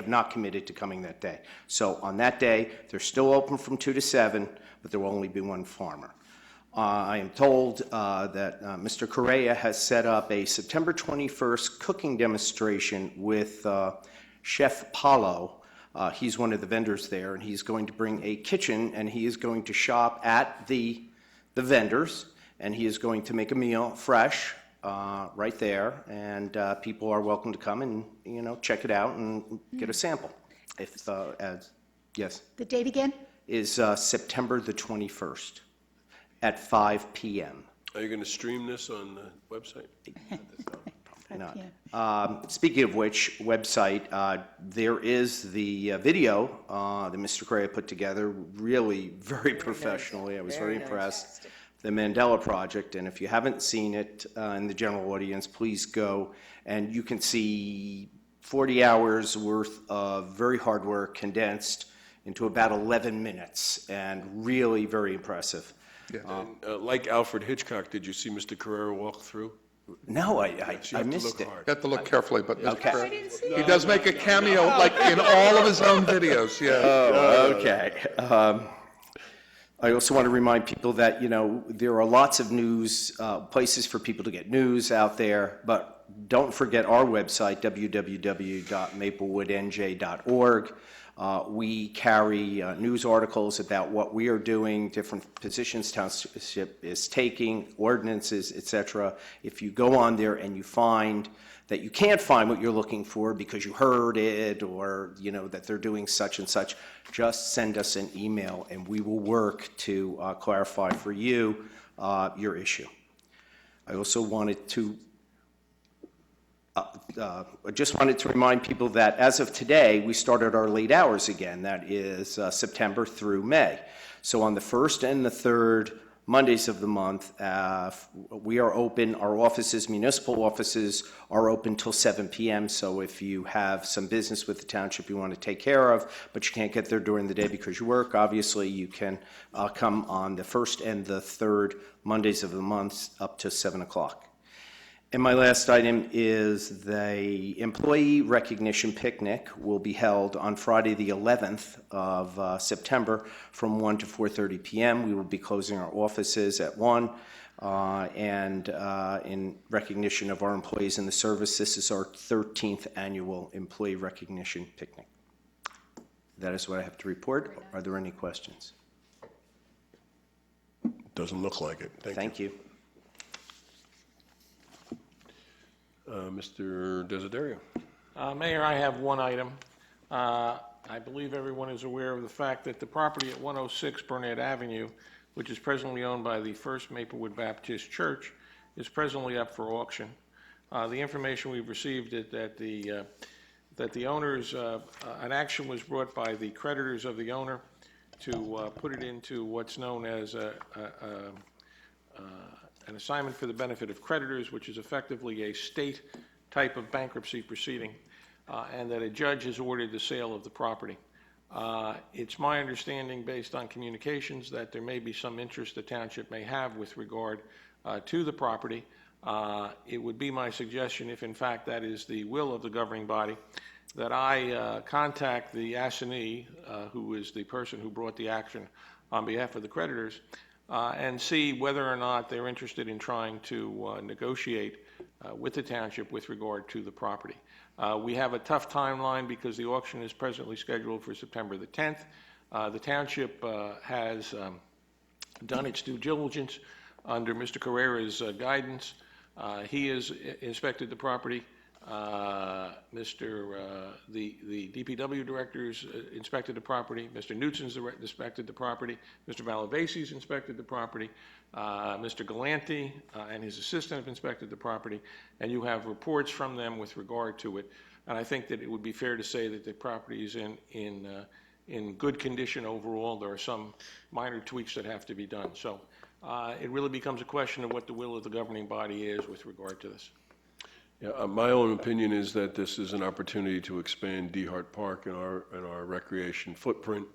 not committed to coming that day. So on that day, they're still open from 2 to 7, but there will only be one farmer. I am told that Mr. Correa has set up a September 21st cooking demonstration with Chef Paulo. He's one of the vendors there, and he's going to bring a kitchen, and he is going to shop at the vendors, and he is going to make a meal fresh right there, and people are welcome to come and, you know, check it out and get a sample. If, yes. The date again? Is September the 21st at 5 p.m. Are you going to stream this on the website? Not. Speaking of which, website, there is the video that Mr. Correa put together, really very professionally. I was very impressed. The Mandela Project, and if you haven't seen it in the general audience, please go, and you can see 40 hours worth of very hard work condensed into about 11 minutes, and really very impressive. Like Alfred Hitchcock, did you see Mr. Carrera walk through? No, I You have to missed look it. hard. You have to look carefully, but Mr. Okay. Carrera, he does make a cameo, like, in all of his own videos, yeah. Oh, okay. I also want to remind people that, there are lots of news, places for people to get news out there, but don't forget our website, www.maplewoodnj.org. We carry news articles about what we are doing, different positions Township is taking, ordinances, etc. If you go on there and you find that you can't find what you're looking for because you heard it, or that they're doing such and such, just send us an email and we will work to clarify for you your issue. I also wanted to I just wanted to remind people that as of today, we started our late hours again. That is September through May. So on the first and the third Mondays of the month, we are open. Our offices, municipal offices, are open till 7 p.m. So if you have some business with the township you want to take care of, but you can't get there during the day because you work, obviously you can come on the first and the third Mondays of the month up to 7 o'clock. And my last item is the employee recognition picnic will be held on Friday, the 11th of September from 1 to 4:30 p.m. We will be closing our offices at 1, and in recognition of our employees in the service, this is our 13th annual employee recognition picnic. That is what I have to report. Are there any questions? Doesn't look like it. Thank you. Mr. Desiderio. Mayor, I have one item. I believe everyone is aware of the fact that the property at 106 Burnett Avenue, which is presently owned by the First Maplewood Baptist Church, is presently up for auction. The information we've received is that the owners, an action was brought by the creditors of the owner to put it into what's known as an assignment for the benefit of creditors, which is effectively a state type of bankruptcy proceeding, and that a judge has ordered the sale of the property. It's my understanding, based on communications, that there may be some interest the township may have with regard to the property. It would be my suggestion, if in fact that is the will of the governing body, that I contact the assignee, who is the person who brought the action on behalf of the creditors, and see whether or not they're interested in trying to negotiate with the township with regard to the property. We have a tough timeline because the auction is presently scheduled for September the 10th. The township has done its due diligence under Mr. Carrera's guidance. He has inspected the property. The DPW directors inspected the property. Mr. Knutsen's inspected the property. Mr. Malavasi's inspected the property. Mr. Galanti and his assistant have inspected the property, and you have reports from them with regard to it. And I think that it would be fair to say that the property is in good condition overall. There are some minor tweaks that have to be done. So it really becomes a question of what the will of the governing body is with regard to this. Yeah, my own opinion is that this is an opportunity to expand Dehart Park and our recreation footprint.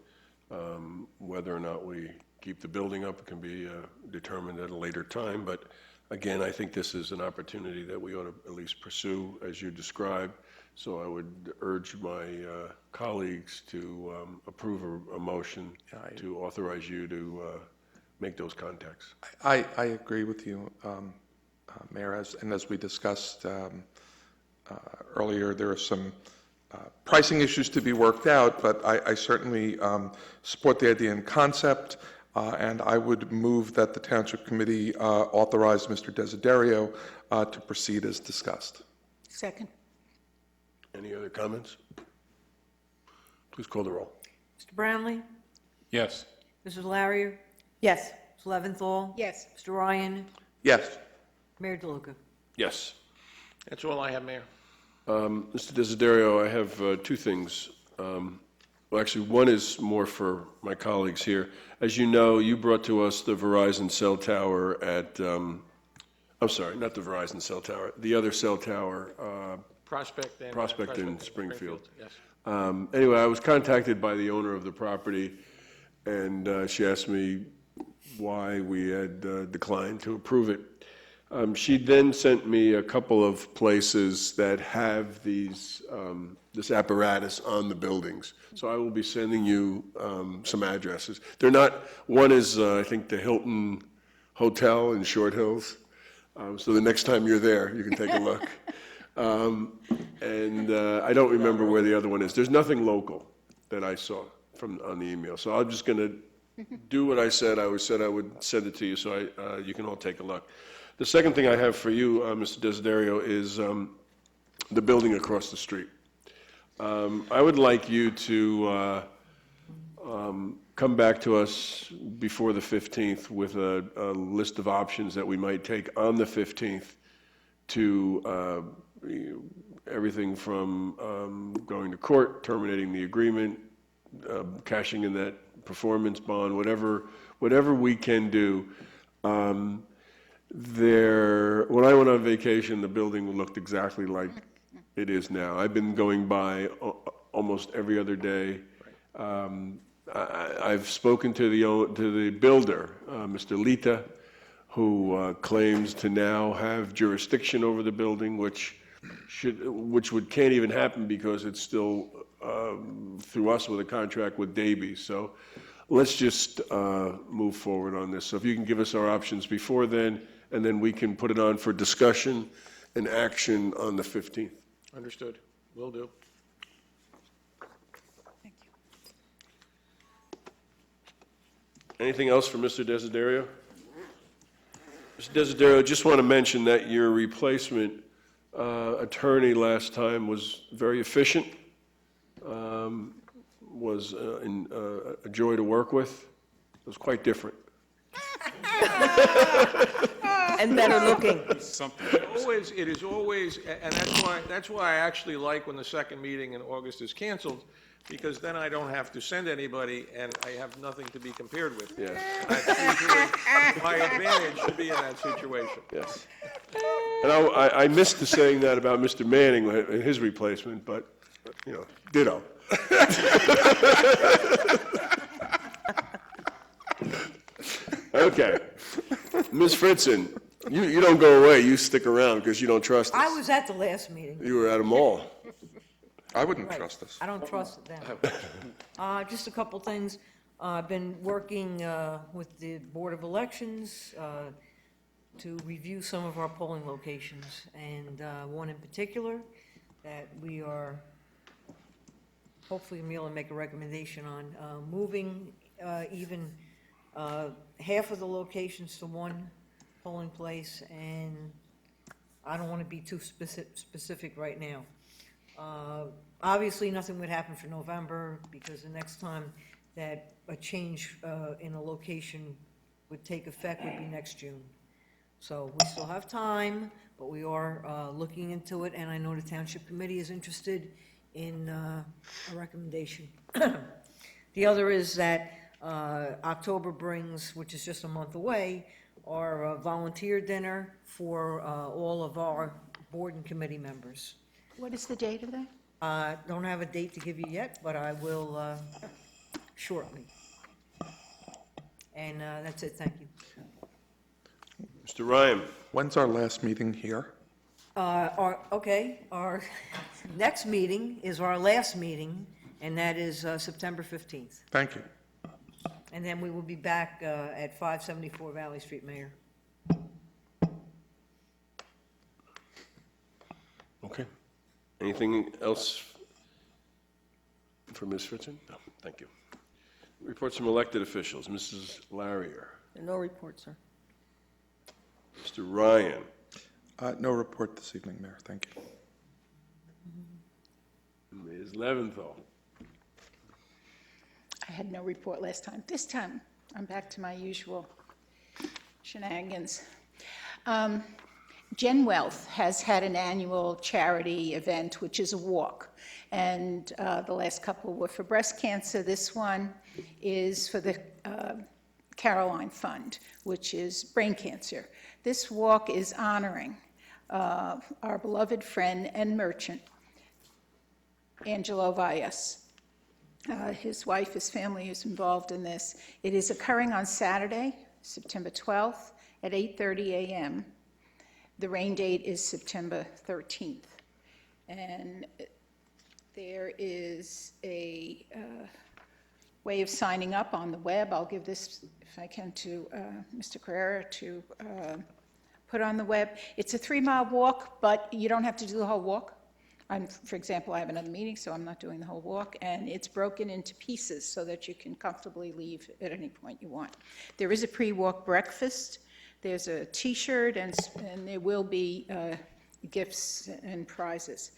Whether or not we keep the building up can be determined at a later time. But again, I think this is an opportunity that we ought to at least pursue, as you described. So I would urge my colleagues to approve a motion to authorize you to make those contacts. I agree with you, Mayor, as we discussed earlier, there are some pricing issues to be worked out, but I certainly support the idea and concept, and I would move that the Township Committee authorize Mr. Desiderio to proceed as discussed. Second. Any other comments? Please call the roll. Mr. Brownlee? Yes. Mrs. Larrier? Yes. Ms. Leventhal? Yes. Mr. Ryan? Yes. Mayor DeLuca? Yes. That's all I have, Mayor. Mr. Desiderio, I have two things. Well, actually, one is more for my colleagues here. As you know, you brought to us the Verizon cell tower at, I'm sorry, not the Verizon cell tower, the other cell tower Prospect and. Prospect and Springfield. Yes. Anyway, I was contacted by the owner of the property, and she asked me why we had declined to approve it. She then sent me a couple of places that have these, this apparatus on the buildings. So I will be sending you some addresses. They're not, one is, I think, the Hilton Hotel in Short Hills. So the next time you're there, you can take a look. And I don't remember where the other one is. There's nothing local that I saw on the email. So I'm just going to do what I said. I always said I would send it to you so you can all take a look. The second thing I have for you, Mr. Desiderio, is the building across the street. I would like you to come back to us before the 15th with a list of options that we might take on the 15th to everything from going to court, terminating the agreement, cashing in that performance bond, whatever we can do. When I went on vacation, the building looked exactly like it is now. I've been going by almost every other day. I've spoken to the builder, Mr. Lita, who claims to now have jurisdiction over the building, which can't even happen because it's still through us with a contract with Davies. So let's just move forward on this. So if you can give us our options before then, and then we can put it on for discussion and action on the 15th. Understood. Will do. Anything else for Mr. Desiderio? Mr. Desiderio, just want to mention that your replacement attorney last time was very efficient, was a joy to work with. It was quite different. And better looking. It is always, and that's why I actually like when the second meeting in August is canceled, because then I don't have to send anybody, and I have nothing to be compared with. Yes. That's usually my advantage to be in that situation. Yes. And I missed saying that about Mr. Manning and his replacement, but, ditto. Okay. Ms. Fritzen, you don't go away. You stick around because you don't trust us. I was at the last meeting. You were at them all. I wouldn't Right. trust this. I don't trust them. Just a couple things. I've been working with the Board of Elections to review some of our polling locations, and one in particular that we are hopefully going to be able to make a recommendation on, moving even half of the locations to one polling place, and I don't want to be too specific right now. Obviously, nothing would happen for November, because the next time that a change in a location would take effect would be next June. So we still have time, but we are looking into it, and I know the Township Committee is interested in a recommendation. The other is that October brings, which is just a month away, our volunteer dinner for all of our board and committee members. What is the date of that? Don't have a date to give you yet, but I will shortly. And that's it, thank you. Mr. Ryan. When's our last meeting here? Our next meeting is our last meeting, and that is September 15th. Thank you. And then we will be back at 574 Valley Street, Mayor. Okay. Anything else for Ms. Fritzen? No, thank you. Reports from elected officials. Mrs. Larrier. No report, sir. Mr. Ryan. No report this evening, Mayor. Thank you. Ms. Leventhal. I had no report last time. This time, I'm back to my usual shenanigans. Gen Wealth has had an annual charity event, which is a walk. And the last couple were for breast cancer. This one is for the Caroline Fund, which is brain cancer. This walk is honoring our beloved friend and merchant, Angelo Valles. His wife, his family is involved in this. It is occurring on Saturday, September 12th at 8:30 a.m. The rain date is September 13th. And there is a way of signing up on the web. I'll give this, if I can, to Mr. Carrera to put on the web. It's a 3-mile walk, but you don't have to do the whole walk. For example, I have another meeting, so I'm not doing the whole walk, and it's broken into pieces so that you can comfortably leave at any point you want. There is a pre-walk breakfast. There's a T-shirt, and there will be gifts and prizes.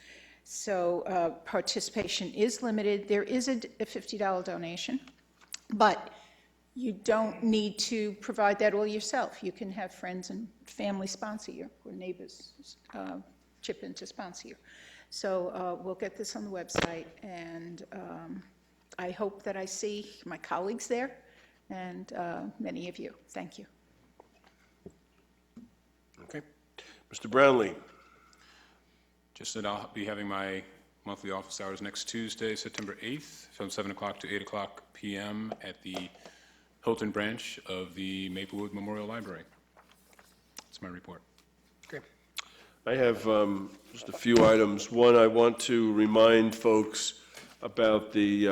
So participation is limited. There is a $50 donation, but you don't need to provide that all yourself. You can have friends and family sponsor you, or neighbors chip in to sponsor you. So we'll get this on the website, and I hope that I see my colleagues there and many of you. Thank you. Okay. Mr. Brownlee. Just that I'll be having my monthly office hours next Tuesday, September 8th, from 7 o'clock to 8 o'clock p.m. at the Hilton branch of the Maplewood Memorial Library. That's my report. Okay. I have just a few items. One, I want to remind folks about the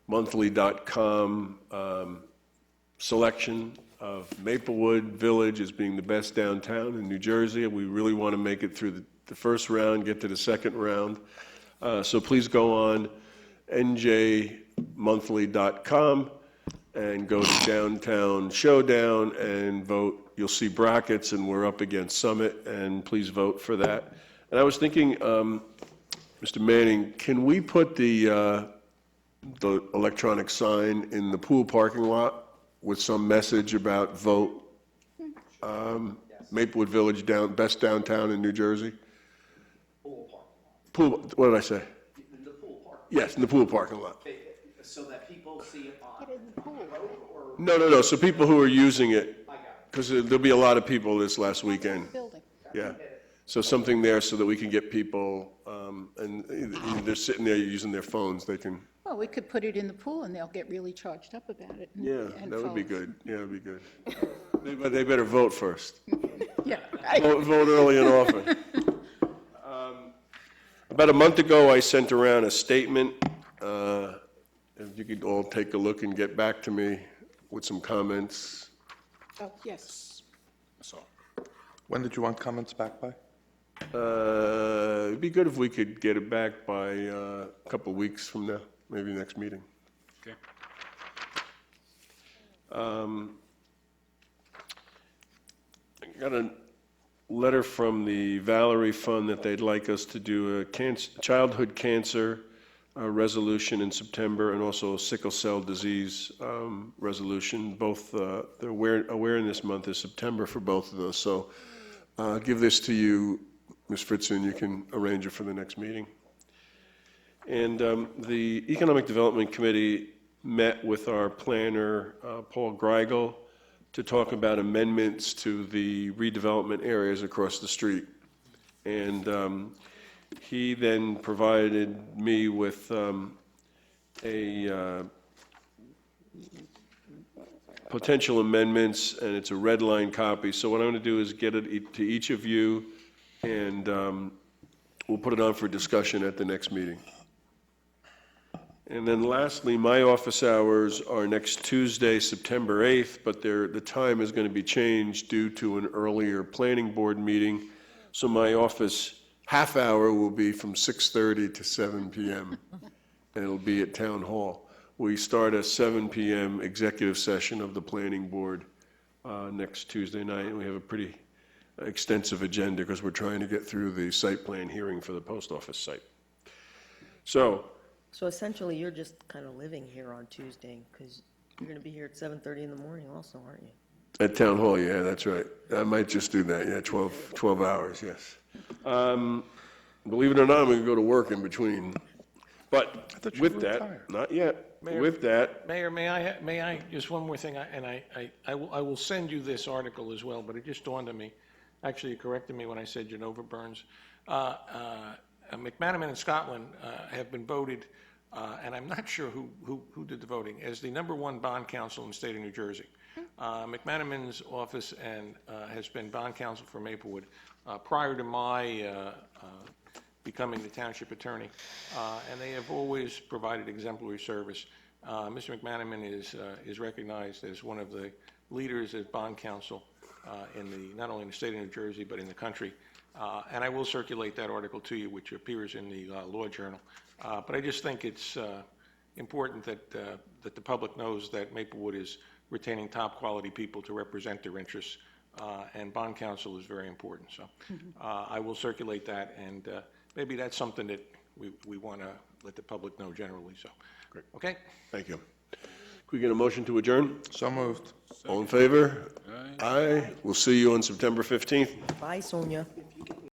njmonthly.com selection of Maplewood Village as being the best downtown in New Jersey. We really want to make it through the first round, get to the second round. So please go on njmonthly.com and go to Downtown Showdown and vote. You'll see brackets, and we're up against Summit, and please vote for that. And I was thinking, Mr. Manning, can we put the electronic sign in the pool parking lot with some message about vote Maplewood Village best downtown in New Jersey? Pool, what did I say? In the pool park. Yes, in the pool parking lot. So that people see it on. No, so people who are using it, because there'll be a lot of people this last weekend. Yeah, so something there so that we can get people, and they're sitting there using their phones, they can. Well, we could put it in the pool, and they'll get really charged up about it. Yeah, that would be good. Yeah, that would be good. They better vote first. Yeah. Vote early and often. About a month ago, I sent around a statement. If you could all take a look and get back to me with some comments. Oh, yes. So, When did you want comments back by? It'd be good if we could get it back by a couple of weeks from now, maybe next meeting. okay. I got a letter from the Valerie Fund that they'd like us to do a childhood cancer resolution in September, and also a sickle cell disease resolution. Both, the awareness month is September for both of those. So give this to you, Ms. Fritzen, you can arrange it for the next meeting. And the Economic Development Committee met with our planner, Paul Greigel, to talk about amendments to the redevelopment areas across the street. And he then provided me with potential amendments, and it's a red line copy. So what I'm going to do is get it to each of you, and we'll put it on for discussion at the next meeting. And then lastly, my office hours are next Tuesday, September 8th, but the time is going to be changed due to an earlier planning board meeting. So my office half hour will be from 6:30 to 7 p.m., and it'll be at Town Hall. We start a 7 p.m. executive session of the planning board next Tuesday night, and we have a pretty extensive agenda because we're trying to get through the site plan hearing for the post office site. So essentially, you're just kind of living here on Tuesday, because you're going to be here at 7:30 in the morning also, aren't you? At Town Hall, yeah, that's right. I might just do that, yeah, 12 hours, yes. Believe it or not, I'm going to go to work in between. But with that, not yet, Mayor, with that, Mayor, may I, just one more thing, I will send you this article as well, but it just dawned on me. Actually, you corrected me when I said Genova Burns. McManaman in Scotland have been voted, and I'm not sure who did the voting, as the #1 bond counsel in the state of New Jersey. McManaman's office has been bond counsel for Maplewood prior to my becoming the township attorney, and they have always provided exemplary service. Mr. McManaman is recognized as one of the leaders as bond counsel not only in the state of New Jersey, but in the country. And I will circulate that article to you, which appears in the Law Journal. But I just think it's important that the public knows that Maplewood is retaining top-quality people to represent their interests, and bond counsel is very important. So I will circulate that, and maybe that's something that we want to let the public know generally. So, Great. Okay? Thank you. Can we get a motion to adjourn? So moved. All in favor? Aye. We'll see you on September 15th. Bye, Sonia.